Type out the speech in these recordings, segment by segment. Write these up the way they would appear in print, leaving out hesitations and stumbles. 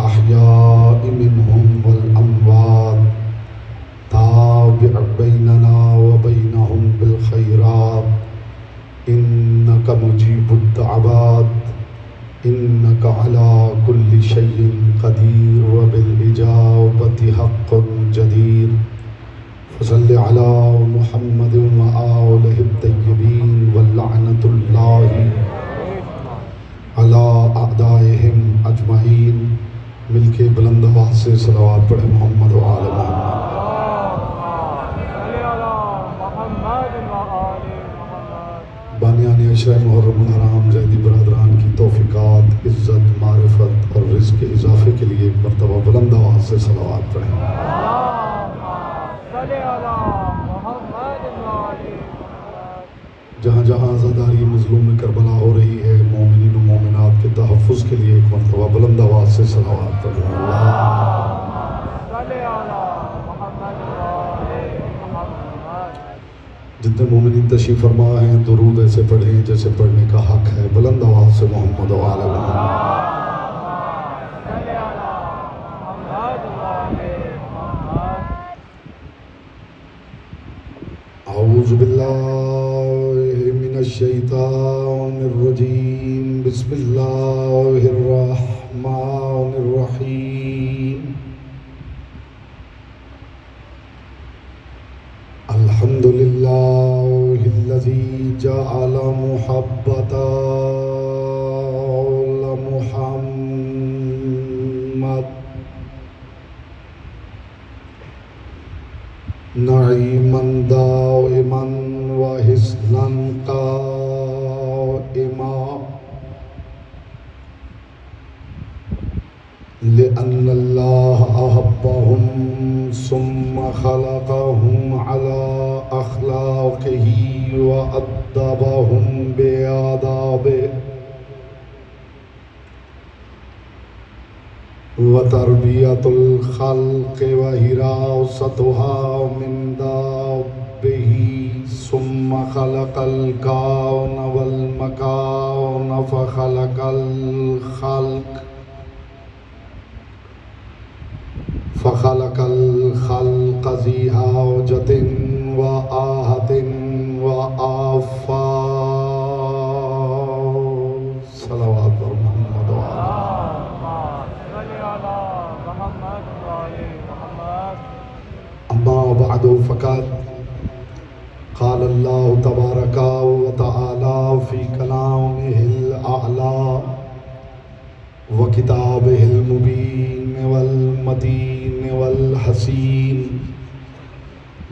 अहयाइ मिनहुम वल अमवात ताबिअ बैनना व बैनहुम बिल खैरात इन्नका मुजीबुद दअवात इन्नका अला कुल्लि शैइन क़दीर व बिल इजाबति हक़्क़ुन जदीर फसल्लि अला मुहम्मद व आलिहि तय्यबीन व लअनतुल्लाहि अला अअदाइहिम अजमईन। मिलके बुलंद आवाज़ से सलावत पढ़े मोहम्मद व आले मोहम्मद। बानियान अशरा मुहर्रम हराम ज़ैदी बरदरान की तौफ़ीक़ात, इज़्ज़त, मारिफ़त और रिज़्क़ के इज़ाफ़े के लिए एक मरतबा बुलंद आवाज़ से सलावत पढ़ें। जहाँ जहाँ आज़ादारी मज़लूम करबला हो रही है, मोमिनीन व मोमिनात के तहफ़्फ़ुज़ के लिए एक मरतबा बुलंद आवाज़ से सलावत पढ़ें। जितने मोमिनीन तशरीफ़ फरमा हैं दुरूद ऐसे पढ़ें जैसे पढ़ने का हक़ है। बुलंद आवाज़ से मोहम्मद व आले मोहम्मद। औज़ु बिल्लाहि मिनश शैतानिर रजीम। बिस्मिल्लाहिर रहमानिर रहीम। अल्हम्दुलिल्लाहिल्लज़ी जअल मुहब्बतल मुहम्मद नईमन दाइमन व हिस्नन काइमा लिअन्नल्लाह अहब्बहुम सुम्मा खलक़हुम अला अख़लाक़िही व अद्दबहुम बिआदाबिही व तरबियतुल ख़ल्क़ि व हिरासतुहा मिन दाब्बिही सुम्मा खलक़ल कौन वल मकान फ़ख़लक़ल ख़ल्क़ ज़ी हाजतिन व आहतिन व आफ़ात। सलावत पर मोहम्मद व अम्मा बअदु फ़क़द क़ाल अल्लाहु तबारक व तआला फ़ी कलामिहिल अअला व किताबिहिल मुबीन वल मतीन वल हसीन।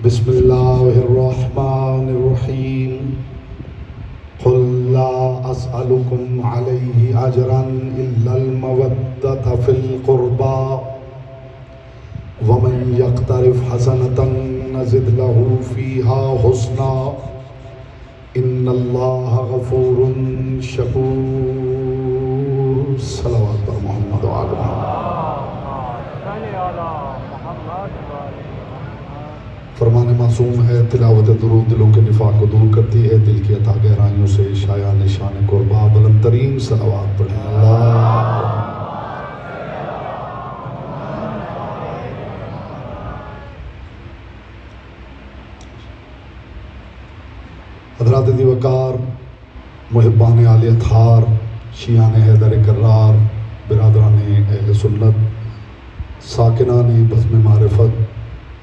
बिस्मिल्लाहिर रहमानिर रहीम। क़ुल ला अस्अलुकुम अलैहि अजरन इल्लल मवद्दत फ़िल क़ुर्बा वमन यक़्तरिफ़ हसनतन नज़िद लहू फ़ीहा हुस्ना इन्नल्लाह गफ़ूरुन शकूर। सलावत पर मोहम्मद व आले मोहम्मद। फरमान मासूम है, तिलावत दुरूद दिलों के निफाक को दूर करती है, दिल की अता गहराइयों से शाया निशान कुर्बा बुलंद तरीन सलावत पढ़ें। हज़रात दिवकार, मुहिब्बान आले अतहार, शियान हैदर कर्रार, बिरादरान अहले सुन्नत, साकिनान बज़्म मारिफत,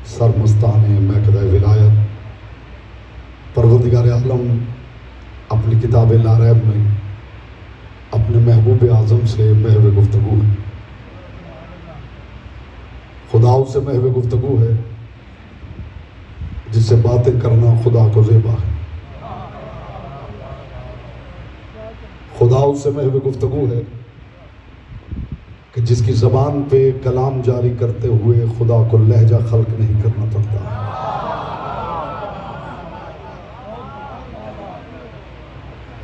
सरमस्तान महकदा विलायत, परवरदिगार आलम अपनी किताब लारैब में अपने महबूब आज़म से महव गुफ्तगू है। खुदाओं से महव गुफ्तगू है जिससे बातें करना खुदा को ज़ेबा है। खुदाओं से महव गुफ्तगू है कि जिसकी ज़बान पे कलाम जारी करते हुए खुदा को लहजा खल्क नहीं करना पड़ता।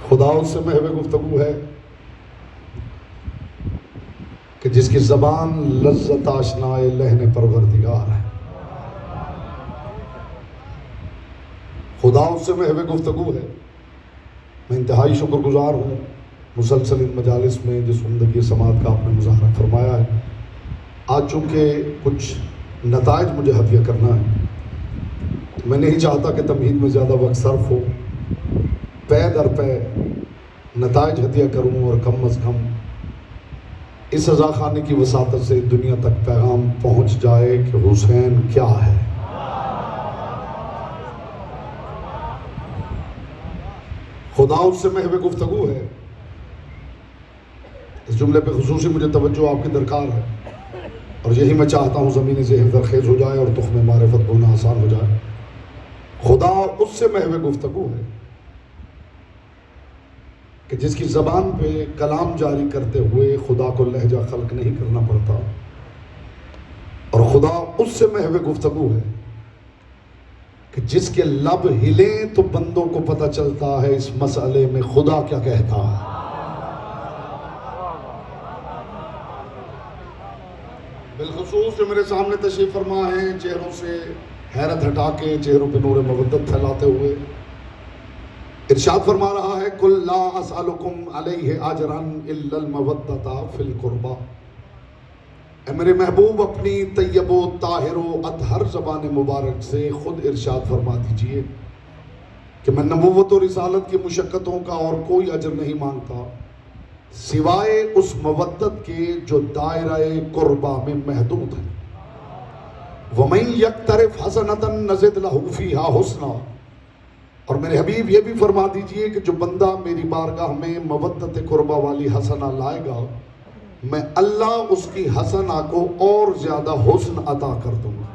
खुदाओं से महव गुफ्तगू है कि जिसकी ज़बान लज़्ज़त आशनाए लहने परवरदिगार है। खुदाओं से महव गुफ्तगू है। मैं इंतहाई शुक्रगुजार हूँ मुसलसल इन मजालिस में जिस उम्दगी समात का आपने मुज़ाहरा फरमाया है। चूँकि कुछ नताइज मुझे हदिया करना है, मैं नहीं चाहता कि तमहीद में ज़्यादा वक्त सर्फ हो, पै दर पै नताइज हदिया करूँ और कम अज़ कम इस रज़ा खाने की वसातत से दुनिया तक पैगाम पहुँच जाए कि हुसैन क्या है। खुदा उससे महव गुफ्तगू है। इस जुमले पे खुसूसी मुझे तवज्जो आपकी दरकार है और यही मैं चाहता हूँ ज़मीनी ज़हन दरखेज़ हो जाए और तुख़्म मारिफत बोना आसान हो जाए। खुदा उससे महव गुफ्तगू है कि जिसकी ज़बान पे कलाम जारी करते हुए खुदा को लहजा खल्क नहीं करना पड़ता, और खुदा उससे महव गुफ्तगू है कि जिसके लब हिले तो बंदों को पता चलता है इस मसले में खुदा क्या कहता है। बिलखुसूस जो मेरे सामने तशरीफ फरमा है, चेहरों से हैरत हटा के चेहरों पे नूर मवद्दत फैलाते हुए इरशाद फरमा रहा है, कुल ला असअलुकुम अलैहि अजरन इल्लल मवद्दता फिल कुर्बा। ए मेरे महबूब अपनी तैयबो ताहिरो अतहर ज़बान मुबारक से खुद इरशाद फरमा दीजिए कि मैं नबूवत और रिसालत की मुशक्क़तों का और कोई अजर नहीं मांगता सिवाय उस मवद्दत के जो दायरे कुर्बा में महदूद है। वमन यक्तरिफ हसनतन नज़िद लहू फीहा हुस्ना, और मेरे हबीब ये भी फरमा दीजिए कि जो बंदा मेरी बारगाह में मवद्दत कुर्बा वाली हसना लाएगा, मैं अल्लाह उसकी हसना को और ज़्यादा हुस्न अता कर दूंगा।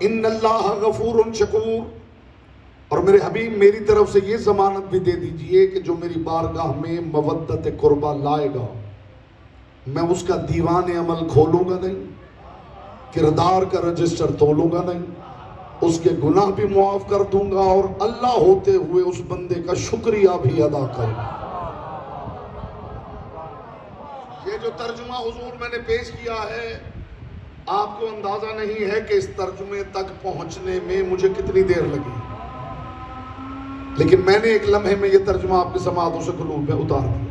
इन्नल्लाह गफूरुन शकूर, और मेरे हबीब मेरी तरफ से ये ज़मानत भी दे दीजिए कि जो मेरी बारगाह में मवद्दत कुर्बा लाएगा, मैं उसका दीवान अमल खोलूँगा नहीं, किरदार का रजिस्टर तोलूँगा नहीं, उसके गुनाह भी मुआफ़ कर दूँगा और अल्लाह होते हुए उस बंदे का शुक्रिया भी अदा करूँगा। ये जो तर्जुमा हुजूर मैंने पेश किया है, आपको अंदाज़ा नहीं है कि इस तर्जुमे तक पहुँचने में मुझे कितनी देर लगी, लेकिन मैंने एक लम्हे में यह तर्जुमा आपके समातों से क़ुलूब में उतार दिया।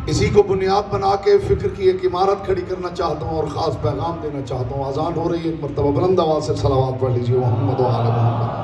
इसी को बुनियाद बना के फ़िक्र की एक इमारत खड़ी करना चाहता हूँ और ख़ास पैगाम देना चाहता हूँ। अज़ान हो रही है, एक मरतबा बुलंद आवाज़ से सलावत पढ़ लीजिए, मोहम्मद व आले मोहम्मद।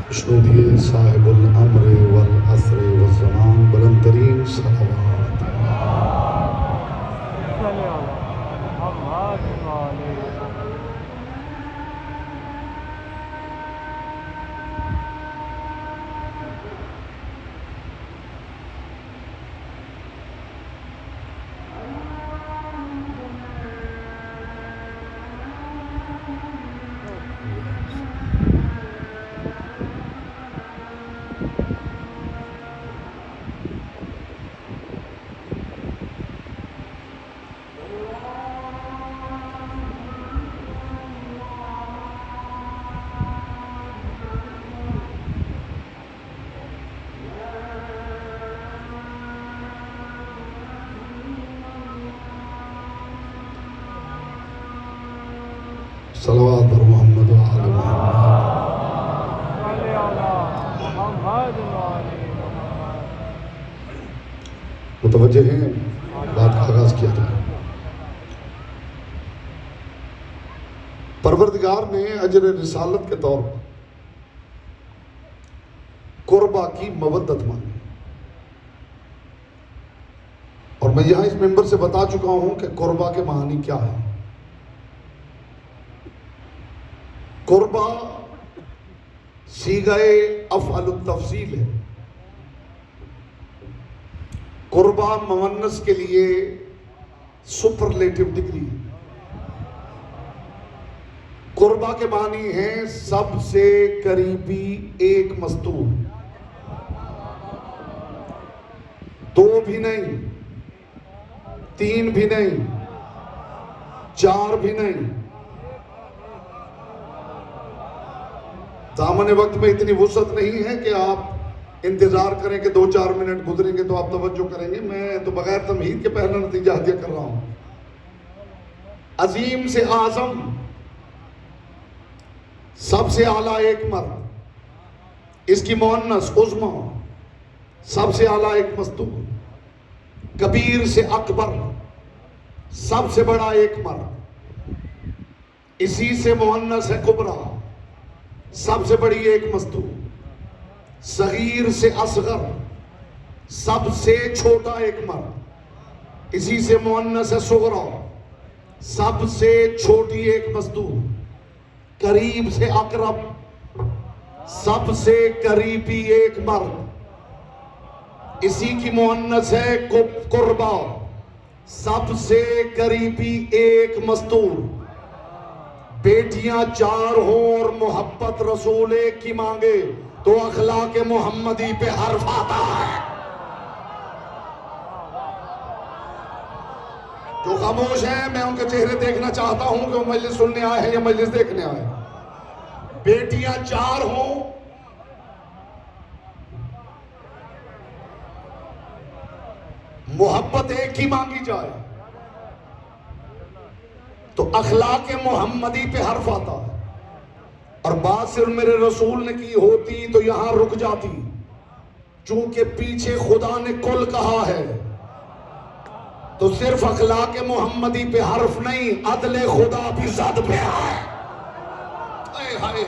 खुशनुदिए साहिबुल अम्र वल असर व ज़मान, बुलंद तरीन सलावत। सलावत पर मोहम्मद व आले मोहम्मद। मुतवज्जे हैं, बात का आगाज़ किया जाए। परवरदिगार ने अजर रिसालत के तौर पर कुर्बा की मवद्दत मांगी, और मैं यहां इस मेंबर से बता चुका हूं कि कुर्बा के मानी क्या है। कुर्बा सीगए अफ़अल तफसील है। कुर्बा मुअन्नस के लिए सुपरलेटिव डिग्री। कुर्बा के मानी है सबसे करीबी एक मस्तूर, दो भी नहीं, तीन भी नहीं, चार भी नहीं। दामन वक्त में इतनी वुसअत नहीं है कि आप इंतजार करें कि 2-4 मिनट गुजरेंगे तो आप तवज्जो करेंगे। मैं तो बगैर तमहीद के पहला नतीजा हदिया कर रहा हूं। अजीम से आजम, सबसे आला एक मर्द, इसकी मुअन्नस उज़्मा, सबसे आला एक मस्तूर। कबीर से अकबर, सबसे बड़ा एक मर्द, इसी से मुअन्नस है कुबरा, सबसे बड़ी एक मस्तूर। सगीर से असगर, सबसे छोटा एक मर्द, इसी से मुअन्नस है सुगरा, सबसे छोटी एक मस्तूर। करीब से अकरब, सबसे करीबी एक मर्द, इसी की मुअन्नस है कुर्बा, सबसे करीबी एक मस्तूर। बेटियां 4 हो और मोहब्बत रसूल एक की मांगे तो अखलाक मोहम्मदी पे हर्फ आता है। जो खामोश हैं, मैं उनके चेहरे देखना चाहता हूं कि वो मजलिस सुनने आए हैं या मजलिस देखने आए। बेटियां 4 हो, मोहब्बत एक ही मांगी जाए तो अखलाक मोहम्मदी पे हर्फ आता है। और बात सिर्फ मेरे रसूल ने की होती तो यहां रुक जाती, चूंकि पीछे खुदा ने कुल कहा है तो सिर्फ अखलाक मोहम्मदी पे हर्फ नहीं, अदले खुदा भी ज़द पे है। हाय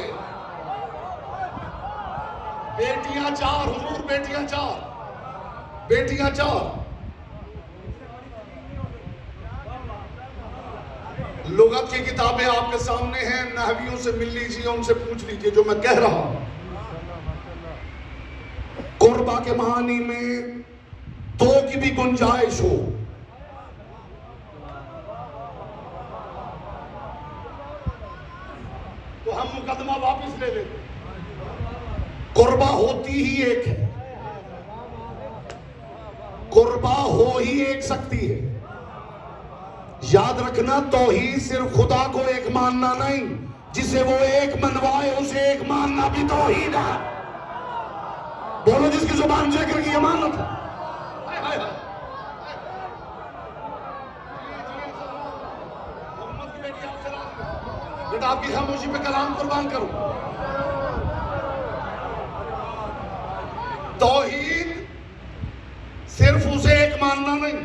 बेटियां 4 हुजूर, बेटियां 4, बेटियां 4। लुगत की किताबें आपके सामने हैं, नहवियों से मिल लीजिए, उनसे पूछ लीजिए जो मैं कह रहा हूं। कुर्बा के मानी में 2 की भी गुंजाइश हो, तो हम मुकदमा वापस ले लेते। कुर्बा होती ही एक है, कुर्बा हो ही एक सकती है। याद रखना, तौहीद सिर्फ खुदा को एक मानना नहीं, जिसे वो एक मनवाए उसे एक मानना भी तौहीद है। बोलो, जिसकी जुबान जिक्र की अमानत है। बेटा आपकी खामोशी पे कलाम कुर्बान करो। तौहीद सिर्फ उसे एक मानना नहीं,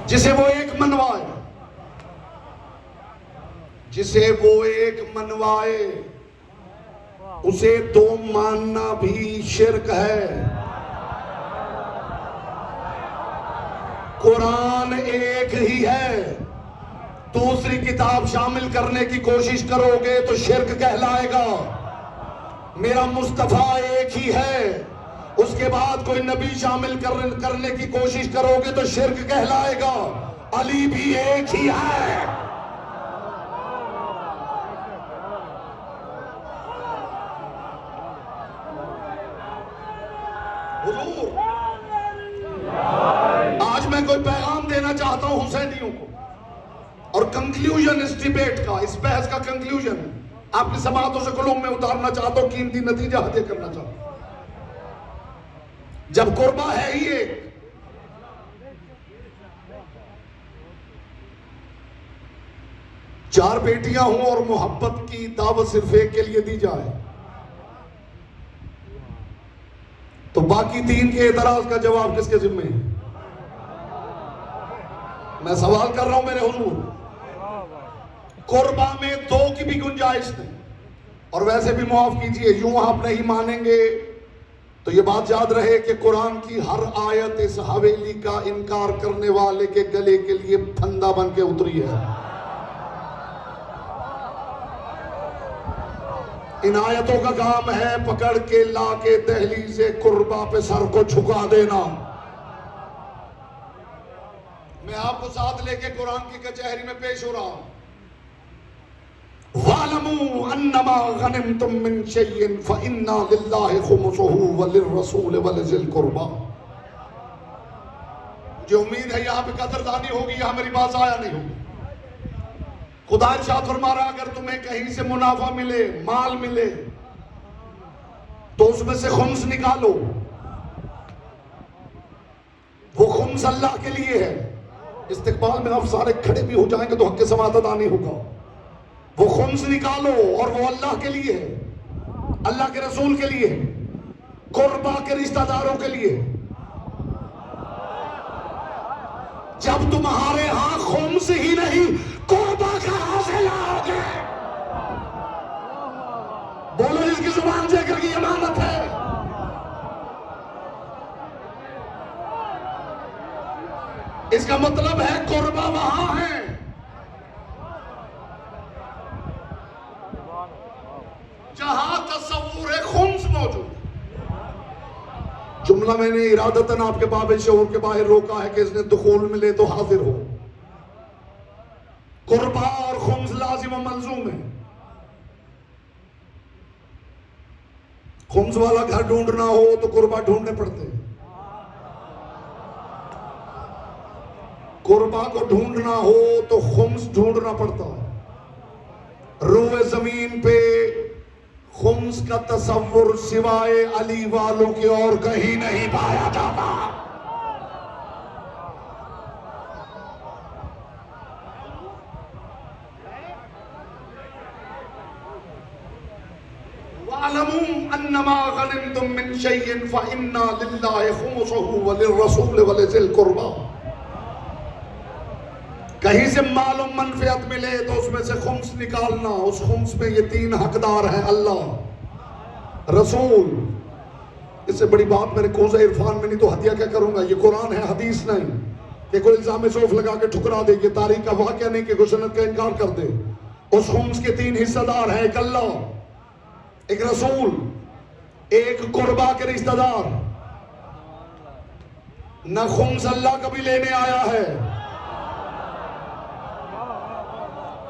जिसे वो एक मनवाए, जिसे वो एक मनवाए उसे 2 मानना भी शिर्क है। कुरान एक ही है, दूसरी किताब शामिल करने की कोशिश करोगे तो शिर्क कहलाएगा। मेरा मुस्तफा एक ही है, उसके बाद कोई नबी शामिल करने की कोशिश करोगे तो शिर्क कहलाएगा। अली भी एक ही है। हुजूर, आज मैं कोई पैगाम देना चाहता हूं हुसैनियों को, और कंक्लूजन इस डिबेट का, इस बहस का कंक्लूजन आपकी समातों से कुलूब में उतारना चाहता हूं, कीमती नतीजा हदे करना चाहता हूं। जब कुर्बा है ही एक, चार बेटियां हों और मोहब्बत की दावत सिर्फ एक के लिए दी जाए तो बाकी 3 के एतराज का जवाब किसके जिम्मे है? मैं सवाल कर रहा हूं मेरे हुजूर, कुर्बा में दो की भी गुंजाइश नहीं। और वैसे भी माफ कीजिए, यूं आप नहीं मानेंगे तो ये बात याद रहे कि कुरान की हर आयत इस हवेली का इनकार करने वाले के गले के लिए फंदा बन के उतरी है। इन आयतों का काम है पकड़ के ला के दहली से कुर्बा पे सर को झुका देना। मैं आपको साथ लेके कुरान की कचहरी में पेश हो रहा हूं। वालमू अन्नमा गनिमतुम मिन शैइन फइन्ना लिल्लाहि खुमुसुहु वलिर्रसूल वलिज़िल कुर्बा। मुझे उम्मीद है यहां पे कदरदानी होगी, यहां मेरी बात आया नहीं होगी। खुदा इरशाद फरमा रहा, अगर तुम्हें कहीं से मुनाफा मिले, माल मिले, तो उसमें से खुम्स निकालो। वो खुम्स अल्लाह के लिए है। इस्तिकबाल में आप सारे खड़े भी हो जाएंगे तो हक के समात अदा नहीं होगा। वो खुम्स निकालो और वो अल्लाह के लिए है, अल्लाह के रसूल के लिए है, कुर्बा के रिश्तेदारों के लिए। जब तुम्हारे यहां खुम्स ही नहीं, कुर्बा कहां से लाओगे? बोलो जिसकी जुबान जिक्र की अमानत है। इसका मतलब है कुर्बा वहां है जहां तसव्वुर खुम्स मौजूद। जुमला मैंने इरादतन आपके बाब शऊर के बाहर रोका है कि इसने दुखूल मिले तो हाजिर हो। कुर्बा और खुम्स लाजिम व मलजूम है। खुम्स वाला घर ढूंढना हो तो कुर्बा ढूंढने पड़ते हैं। कुर्बा को ढूंढना हो तो खुम्स ढूंढना पड़ता है। रूए जमीन पे खुम्स का तसव्वुर सिवाय अली वालों के और कहीं नहीं पाया जाता। वालमू अन्नमा गनिमतुम मिन शैइन फइन्ना लिल्लाहि खुमुसुहु वलिर्रसूल वलिज़िल कुर्बा। कहीं से मालूम मनफियत मिले तो उसमें से खुम्स निकालना। उस खुम्स में ये तीन हकदार हैं, अल्लाह, रसूल। इससे बड़ी बात मेरे कोज़ा इरफान में नहीं तो हदिया क्या करूंगा। ये कुरान है, हदीस नहीं कि कोई इल्जाम सौफ लगा के ठुकरा दे। ये तारीख का वाक़या नहीं कि कोई सुन्नत का इनकार कर दे। उस खुम्स के तीन हिस्सेदार हैं, एक अल्लाह, एक रसूल, एक कुर्बा के रिश्तेदार। न खुम्स अल्लाह कभी लेने आया है,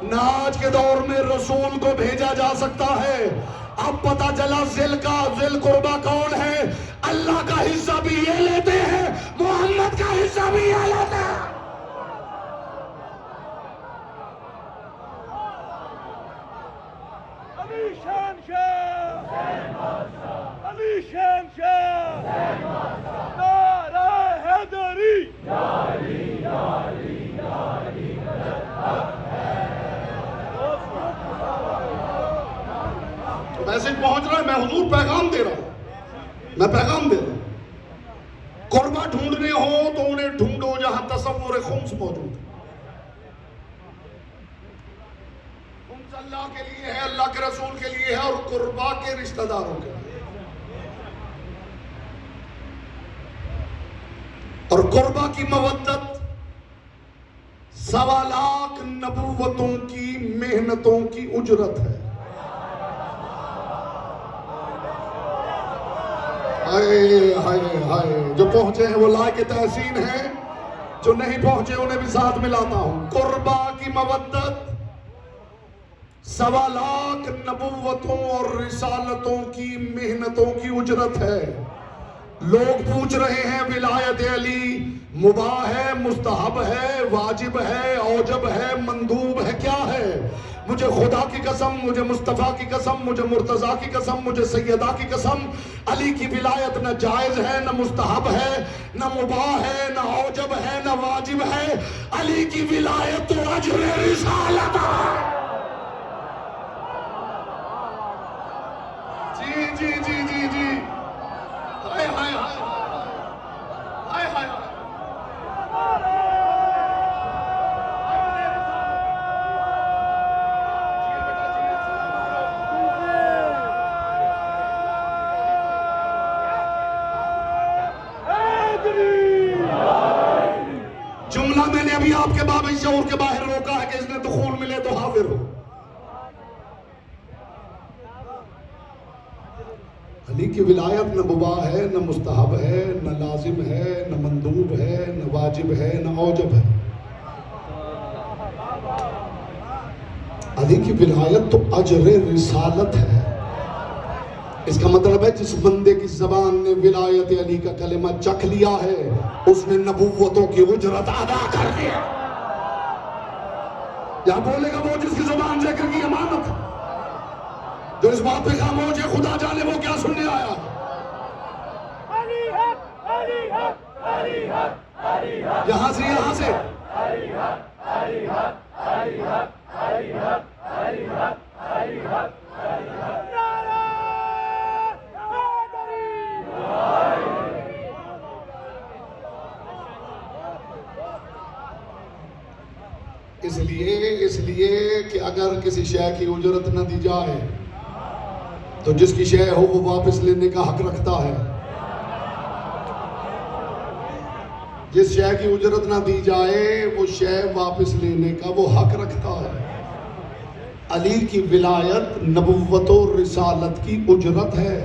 न आज के दौर में रसूल को भेजा जा सकता है। अब पता चला जिल कुर्बा कौन है। अल्लाह का हिस्सा भी ये लेते हैं, मोहम्मद का हिस्सा भी ये लेते हैं। अली शान शाह, अली शान शाह, नारा हैदरी, मैसेज पहुंच रहा है। मैं हुजूर पैगाम दे रहा हूं, मैं पैगाम दे रहा हूं। कुर्बा ढूंढने हो तो उन्हें ढूंढो जहां तसव्वुर खुम्स मौजूद है। खुम्स अल्लाह के लिए है, अल्लाह के रसूल के लिए है और कुर्बा के रिश्तेदारों के लिए। और कुर्बा की मवद्दत 1.25 लाख नबूवतों की मेहनतों की उजरत है। हाय हाय हाय, जो पहुंचे हैं वो लायक तहसीन है, जो नहीं पहुंचे उन्हें भी साथ मिलाता हूं। कुर्बा की मवद्दत 1.25 लाख नबूवतों और रिसालतों की मेहनतों की उजरत है। लोग पूछ रहे हैं विलायत अली मुबाह है, मुस्तहब है, वाजिब है, औजब है, मंदूब है, क्या है? मुझे खुदा की कसम, मुझे मुस्तफ़ा की कसम, मुझे मुर्तज़ा की कसम, मुझे सैयदा की कसम, अली की विलायत न जायज़ है, न मुस्तहब है, न मुबाह है, न औजब है, न वाजिब है। अली की विलायत तो अजर रिसालत है। जी जी जी जी जी, हाय हाय हाय हाय हाय हाय। फरमाया मैंने अभी आपके बाब शऊर के बाहर रोका है कि इसने दुखूल मिले तो हाजिर हो। अली की विलायत न बुबा है, न मुस्तहब है, न लाजिम है, न मंदूब है, न वाजिब है, न औजब है। अली की विलायत तो अजर रिसालत है। इसका मतलब है जिस बंदे की जबान ने विलायत अली का कलिमा चख लिया है उसने नबुव्वतों की उजरत अदा कर दी। या बोलेगा वो जिसकी जुबान जिक्र की अमानत, जो इस बात पे खामोश है खुदा जाने वो क्या सुनने आया। अली हक, अली हक, अली हक, अली हक, यहां से अली हक, अली हक, अली हक, अली हक, अली हक, अली हक, अली हक। नारा हैदरी। इसलिए कि अगर किसी शय की उजरत न दी जाए तो जिसकी शय हो वो वापस लेने का हक रखता है। जिस शय की उजरत ना दी जाए वो शय वापस लेने का वो हक रखता है। अली की विलायत नबुव्वत और रिसालत की उजरत है।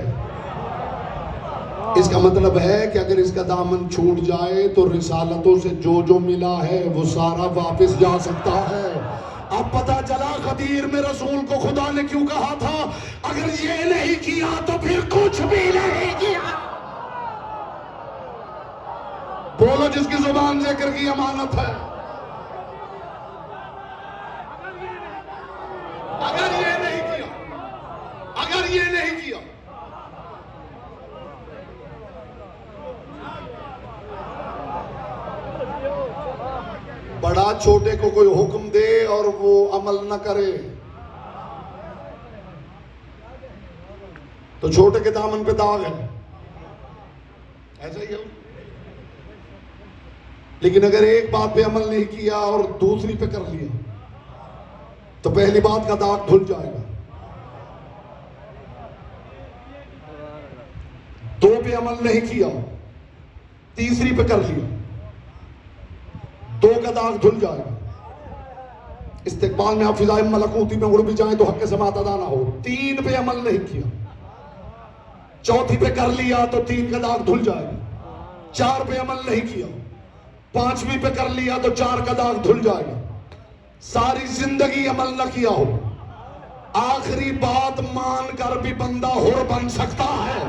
इसका मतलब है कि अगर इसका दामन छूट जाए तो रिसालतों से जो जो मिला है वो सारा वापस जा सकता है। अब पता चला गदीर में रसूल को खुदा ने क्यों कहा था अगर ये नहीं किया तो फिर कुछ भी नहीं किया। बोलो जिसकी जुबान जिक्र की अमानत है। अगर ये नहीं किया, अगर ये नहीं किया, बड़ा छोटे को कोई हुक्म दे और वो अमल न करे तो छोटे के दामन पे दाग है, ऐसा ही है। लेकिन अगर एक बात पे अमल नहीं किया और दूसरी पे कर लिया तो पहली बात का दाग धुल जाएगा। दो पे अमल नहीं किया, तीसरी पे कर लिया, दो का दाग धुल जाएगा। इस्तिकबाल में आप फिजाए मलकूती में उड़ भी जाएं तो हक के समात अदा ना हो। तीन पे अमल नहीं किया, चौथी पे कर लिया तो तीन का दाग धुल जाएगा। चार पे अमल नहीं किया, पांचवी पे कर लिया तो चार का दाग धुल जाएगा। सारी जिंदगी अमल न किया हो, आखिरी बात मानकर भी बंदा हुर बन सकता है।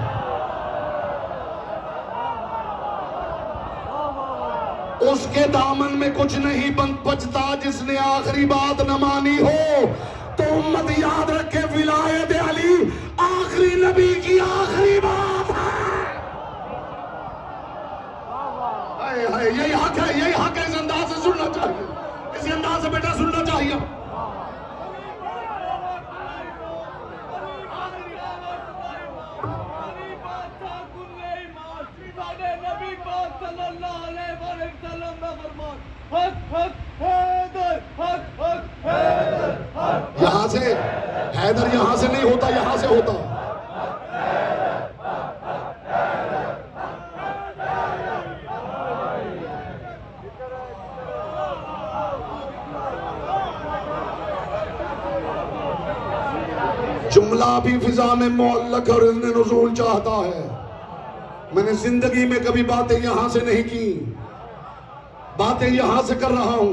उसके दामन में कुछ नहीं बचता जिसने आखिरी बात न मानी हो। तो उम्मत याद रखे विलायत अली आखिरी नबी की आखिरी बात है। यही हक है, यही हक है। इस अंदाज से सुनना चाहिए, इस अंदाज से बेटा सुनना चाहिए। यहां से हैदर यहां से नहीं होता, यहां से होता। जुमला भी फिजा में मुअल्लक और इज़्न नुज़ूल चाहता है। मैंने जिंदगी में कभी बातें यहां से नहीं की, बातें यहां से कर रहा हूं।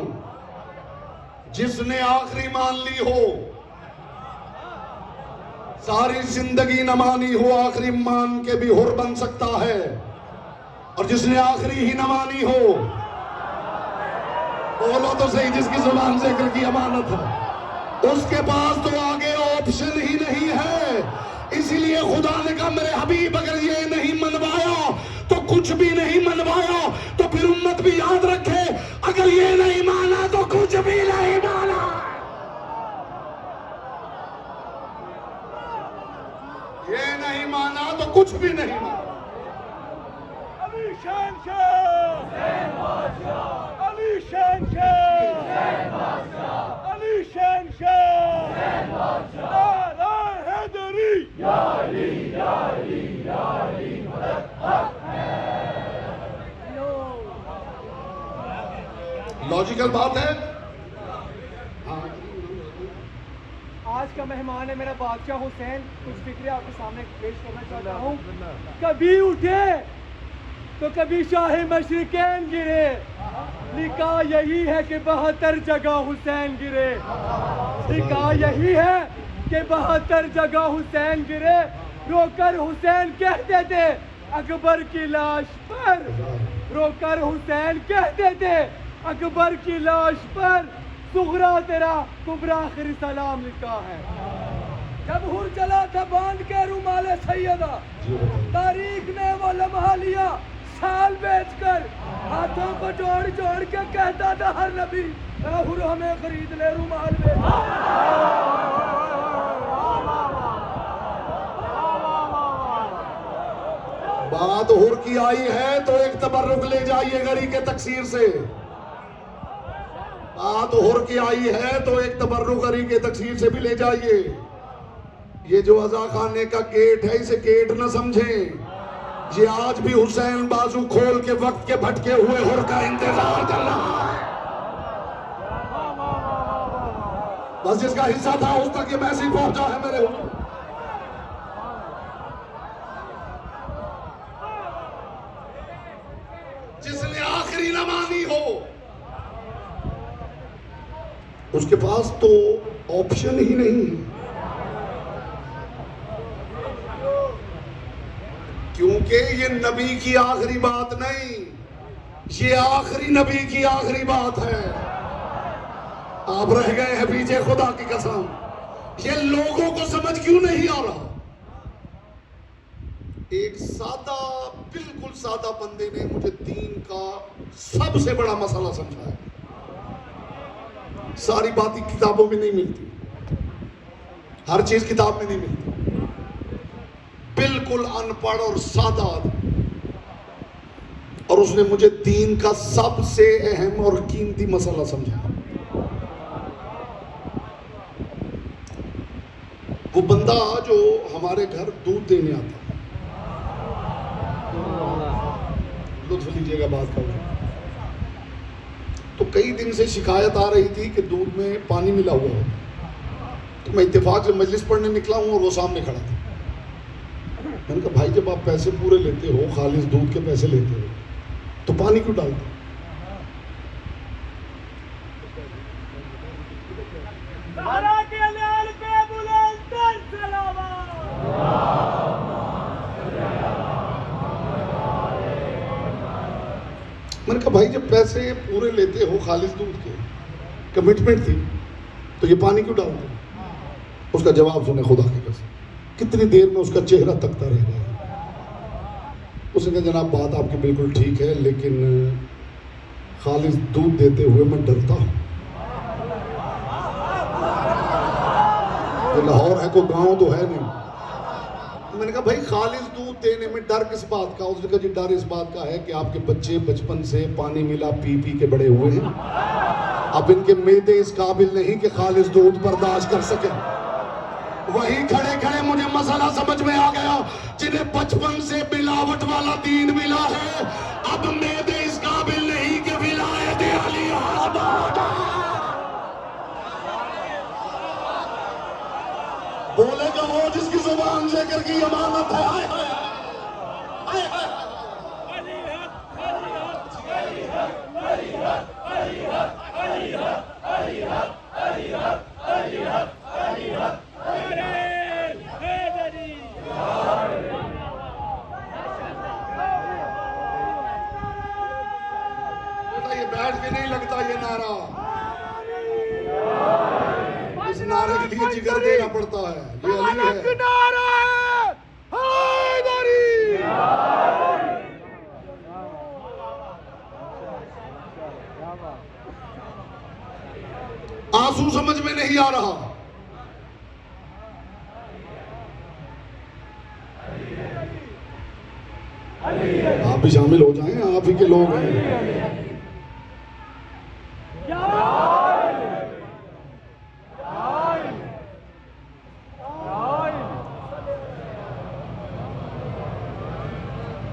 जिसने आखिरी मान ली हो, सारी जिंदगी न मानी हो, आखिरी मान के भी हुर बन सकता है। और जिसने आखिरी ही न मानी हो, बोलो तो सही, जिसकी जुबान जिक्र की अमानत है उसके पास तो आगे ऑप्शन ही नहीं है। इसीलिए खुदा ने कहा मेरे हबीब अगर ये नहीं मनवाया तो कुछ भी नहीं मनवाया। तो फिर उम्मत भी याद रखे अगर ये नहीं माना तो कुछ भी नहीं माना। ये नहीं माना तो कुछ भी नहीं माना। अली शहंशाह, अली शहंशाह, अली शहंशाह, नारा हैदरी। या अली, या अली, या अली, मदद हक है। लॉजिकल बात है। हाँ, आज का मेहमान है मेरा बादशाह हुसैन। कुछ फिक्रे आपके सामने पेश करना चाहता हूँ। कभी उठे तो कभी शाही मशरिकैन गिरे, निकाह यही है कि 72 जगह हुसैन गिरे। निकाह यही है कि 72 जगह हुसैन गिरे। रोकर हुसैन कहते थे अकबर की लाश पर, रोकर हुसैन कहते थे अकबर की लाश पर, सुगरा तेरा कुबरा आखिरी सलाम लिखा है। जब हुर चला था बांध के रुमाले सैयदा, तारीख ने वो लम्हा लिया साल बेचकर, हाथों को जोड़ जोड़ के कहता था हर नबी, ए हुर हमें खरीद ले रुमाल बेच। बात हुर की आई है तो एक तबर्रुक ले जाइए गरी के तकसीर से। बात हुर की आई है तो एक तबर्रुक गरी के तकसीर से भी ले जाइए। ये जो अज़ा खाने का गेट है इसे गेट न समझें। ये आज भी हुसैन बाजू खोल के वक्त के भटके हुए हुर का इंतजार कर रहा है। बस जिसका हिस्सा था उस तक ये मैसेज पहुंचा है मेरे हुजूर। जिसने आखिरी न मानी हो उसके पास तो ऑप्शन ही नहीं है, क्योंकि ये नबी की आखिरी बात नहीं, ये आखिरी नबी की आखिरी बात है। आप रह गए हैं पीछे, खुदा की कसम। ये लोगों को समझ क्यों नहीं आ रहा? एक सादा, बिल्कुल सादा बंदे ने मुझे दीन का सबसे बड़ा मसला समझाया। सारी बातें किताबों में नहीं मिलती, हर चीज किताब में नहीं मिलती। बिल्कुल अनपढ़ और सादा आदमी, और उसने मुझे दीन का सबसे अहम और कीमती मसला समझाया। वो बंदा जो हमारे घर दूध देने आता, लुत्फ लीजिएगा बात का, तो कई दिन से शिकायत आ रही थी कि दूध में पानी मिला हुआ हो। तो मैं इत्तेफाक से मजलिस पढ़ने निकला हूं और वो सामने खड़ा था। मैंने कहा भाई जब आप पैसे पूरे लेते हो, खालिस दूध के पैसे लेते हो, तो पानी क्यों डालते हो? मैंने कहा भाई जब पैसे पूरे लेते हो खालिस दूध के, कमिटमेंट थी, तो ये पानी क्यों डालते हो? उसका जवाब सुने खुदा की कसम, कितनी देर में उसका चेहरा तकता रह गया। उसने कहा जनाब बात आपकी बिल्कुल ठीक है, लेकिन खालिस दूध देते हुए मैं डरता हूँ। तो लाहौर है, कोई गांव तो है नहीं। मैंने कहा भाई खालिस दूध देने में डर किस बात का? उसने कहा जी डर इस बात का है कि आपके बच्चे बचपन से पानी मिला पी पी के बड़े हुए हैं, अब इनके मेदे इस काबिल नहीं कि खालिस दूध बर्दाश्त कर सके। वही खड़े खड़े मुझे मसला समझ में आ गया, जिन्हें बचपन से मिलावट वाला दीन मिला है, अब मेदे इस काबिल नहीं कि विलायत अली आज़मा। बोलेगा वो जिसकी जुबान जिक्र की अमानत है। हाय हाय हाय हाय। बेटा ये बैठ के नहीं लगता ये नारा, इस नारे के लिए जिगर देना पड़ता है। ये अली है। आंसू समझ में नहीं आ रहा। आप भी शामिल हो जाएं, आप ही के लोग हैं।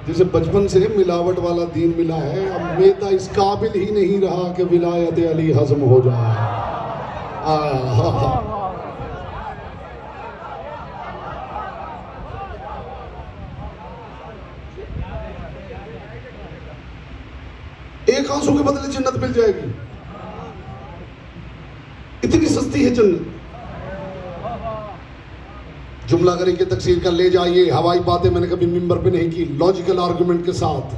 जिसे बचपन से मिलावट वाला दीन मिला है, अब मैदा इस काबिल ही नहीं रहा कि विलायत अली हजम हो जाए। एक आंसू के बदले जन्नत मिल जाएगी, इतनी सस्ती है जन्नत। जुमला करके तकसीर कर ले जाइए, हवाई बातें मैंने कभी मिंबर पे नहीं की, लॉजिकल आर्गुमेंट के साथ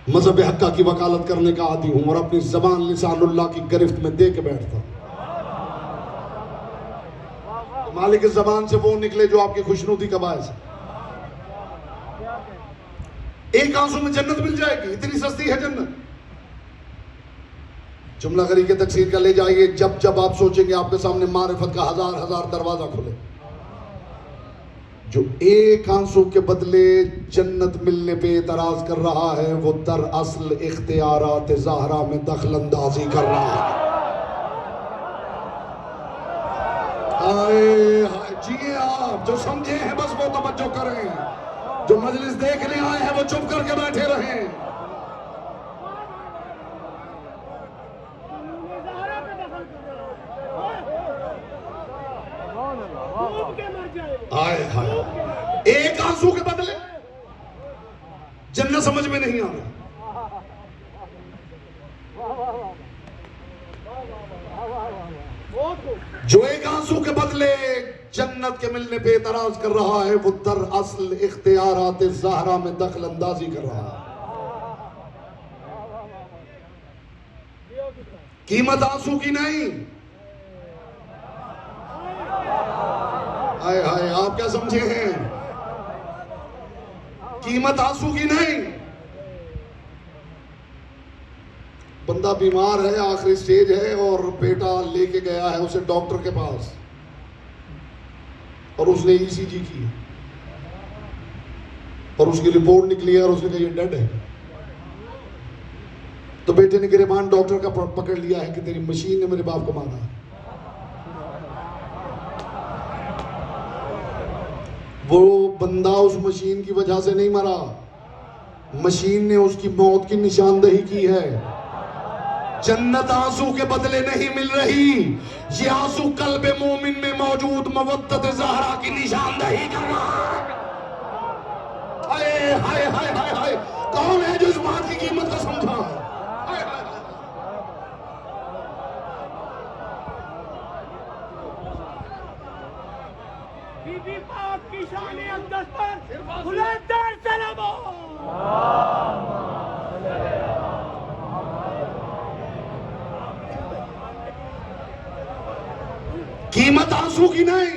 मजहब हक्का की वकालत करने का आदी हूं और अपनी जबान लिसानुल्लाह की गिरफ्त में दे के बैठता हूं। तो मालिक इस जबान से वो निकले जो आपकी खुशनुदी का बायस है। एक आंसू में जन्नत मिल जाएगी, इतनी सस्ती है जन्नत। जुमला करी के तकसीर का ले जाइए, जब जब आप सोचेंगे आपके सामने मारिफत का हजार हजार दरवाजा खुले। जो एक आंसू के बदले जन्नत मिलने पे एतराज कर रहा है, वो दरअसल इख्तियारात ज़हरा में दखलंदाजी कर रहा है। जिए आप, जो समझे हैं बस वो तवज्जो करें, जो मजलिस देखने आए हैं वो चुप करके बैठे रहें। हाय हाय, एक आंसू के बदले जन्नत समझ में नहीं आ रही। जो एक आंसू के बदले जन्नत के मिलने पे एतराज कर रहा है, वो दरअसल इख्तियारात ज़हरा में दखल अंदाजी कर रहा है। कीमत आंसू की नहीं। हाय हाय, आप क्या समझे हैं? कीमत आंसू की नहीं। बंदा बीमार है, आखिरी स्टेज है, और बेटा लेके गया है उसे डॉक्टर के पास, और उसने ईसीजी की और उसकी रिपोर्ट निकली है और उसने कहा ये डेड है। तो बेटे ने गिरबान डॉक्टर का पकड़ लिया है कि तेरी मशीन ने मेरे बाप को मारा। वो बंदा उस मशीन की वजह से नहीं मरा, मशीन ने उसकी मौत की निशानदही की है। जन्नत आंसू के बदले नहीं मिल रही, ये आंसू कल्बे मोमिन में मौजूद मवद्दत ज़हरा की निशानदही कर रहा है। हाय हाय हाय हाय हाय, कौन है जो इस बात की कीमत को समझा है? बीबी पाक की शान अक़दस पर बुलंदतर सलाम। कीमत आंसू की नहीं,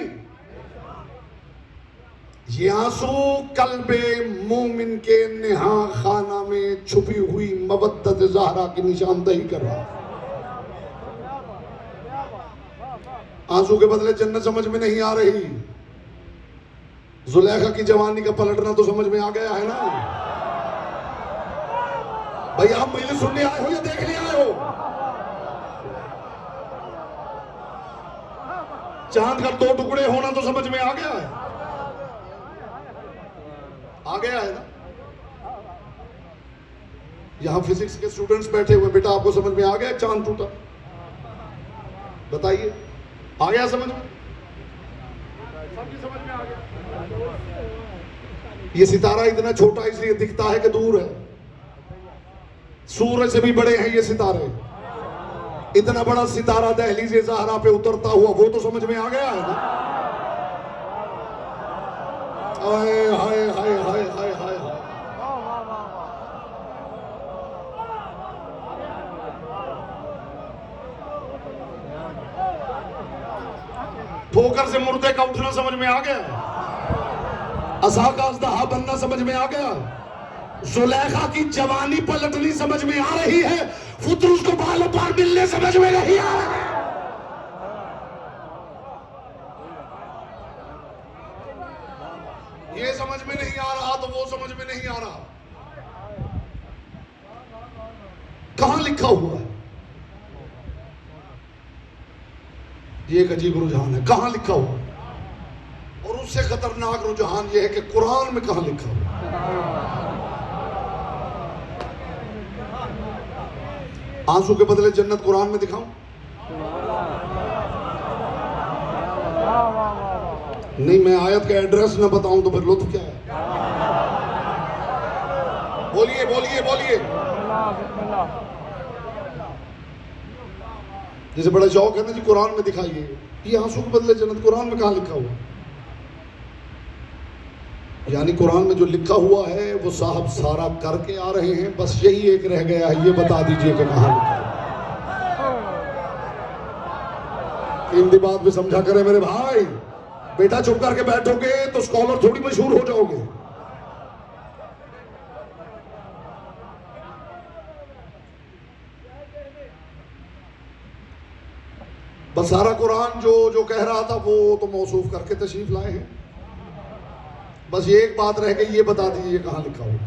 ये आंसू कल्बे मोमिन के नेहा खाना में छुपी हुई मवद्दत ज़हरा की निशानदही कर रहा है। आंसू के बदले जन्नत समझ में नहीं आ रही। जुलेखा की जवानी का पलटना तो समझ में आ गया है ना? भाई आप महिला सुनने आए हो या देखने आए हो? चांद का दो टुकड़े होना तो समझ में आ गया है, आ गया है ना? यहां फिजिक्स के स्टूडेंट्स बैठे हुए, बेटा आपको समझ में आ गया चांद टूटा? बताइए, आ गया समझ में? सबकी समझ में आ गया। ये सितारा इतना छोटा इसलिए दिखता है कि दूर है, सूरज से भी बड़े हैं ये सितारे। इतना बड़ा सितारा दहलीज़े ज़हरा पे उतरता हुआ, वो तो समझ में आ गया है ना? हाय हाय हाय हाय हाय हाय, ठोकर से मुर्दे का उठना समझ में आ गया, असा का अज़दहा बनना समझ में आ गया, जुलेखा की जवानी पलटनी समझ में आ रही है, फुतरूस को बालों पर मिलने समझ में नहीं आ रहा है। ये समझ में नहीं आ रहा तो वो समझ में नहीं आ रहा। कहां लिखा हुआ है? ये एक अजीब रुझान है, कहां लिखा हुआ? और उससे खतरनाक रुझान ये है कि कुरान में कहां लिखा हुआ? आंसू के बदले जन्नत कुरान में दिखाऊं? नहीं, मैं आयत का एड्रेस ना बताऊं तो फिर लुत्फ क्या है? बोलिए बोलिए बोलिए। जैसे बड़ा शौक है ना जी, कुरान में दिखाइए। ये आंसू के बदले जन्नत कुरान में कहां लिखा हुआ? यानी कुरान में जो लिखा हुआ है वो साहब सारा करके आ रहे हैं, बस यही एक रह गया है, ये बता दीजिए कि कहां लिखा है। हिंदी बात भी समझा करे मेरे भाई। बेटा चुप करके बैठोगे तो स्कॉलर थोड़ी मशहूर हो जाओगे। बस सारा कुरान जो कह रहा था वो तो मौसूफ करके तशरीफ लाए हैं। बस ये एक बात रह गई, ये बता दीजिए कहां लिखा हुआ।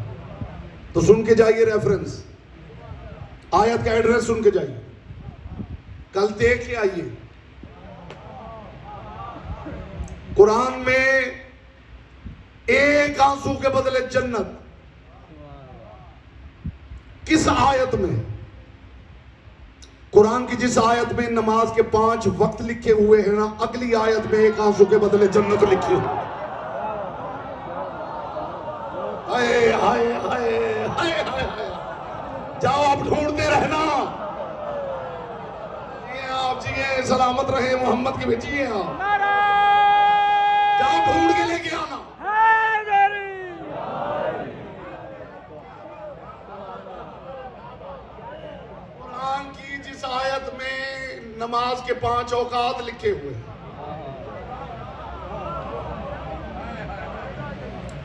तो सुन के जाइए रेफरेंस, आयत का एड्रेस सुन के जाइए, कल देख के आइए। कुरान में एक आंसू के बदले जन्नत, किस आयत में? कुरान की जिस आयत में नमाज के 5 वक्त लिखे हुए हैं ना, अगली आयत में एक आंसू के बदले जन्नत लिखी हुई। हाय हाय हाय हाय हाय। जाओ आप ढूंढते रहना। आप जिए सलामत रहे, मोहम्मद के भेजिए आप। जाओ ढूंढ के लेके आना। कुरान की जिस आयत में नमाज के 5 औकात लिखे हुए हैं,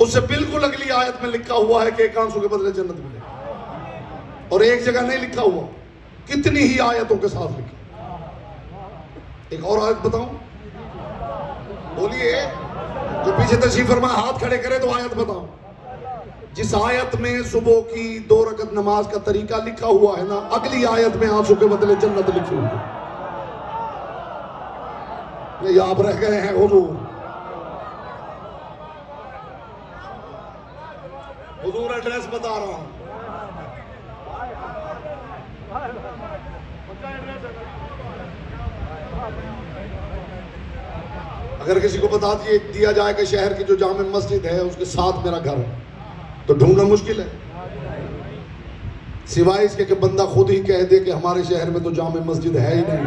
उससे बिल्कुल अगली आयत में लिखा हुआ है कि एक आंसू के बदले जन्नत मिले। और एक जगह नहीं लिखा हुआ, कितनी ही आयतों के साथ लिखा। एक और आयत बताऊं? बोलिए, जो पीछे तशरीफ फरमा हाथ खड़े करे तो आयत बताओ। जिस आयत में सुबह की 2 रकत नमाज का तरीका लिखा हुआ है ना, अगली आयत में आंसू के बदले जन्नत लिखी हुई है। ये आप रह गए हैं हुजूर। हुजूर एड्रेस बता रहा हूं। अगर किसी को बता दिया जाए कि शहर की जो जामे मस्जिद है उसके साथ मेरा घर है, तो ढूंढना मुश्किल है, सिवाय इसके कि बंदा खुद ही कह दे कि हमारे शहर में तो जामे मस्जिद है ही नहीं।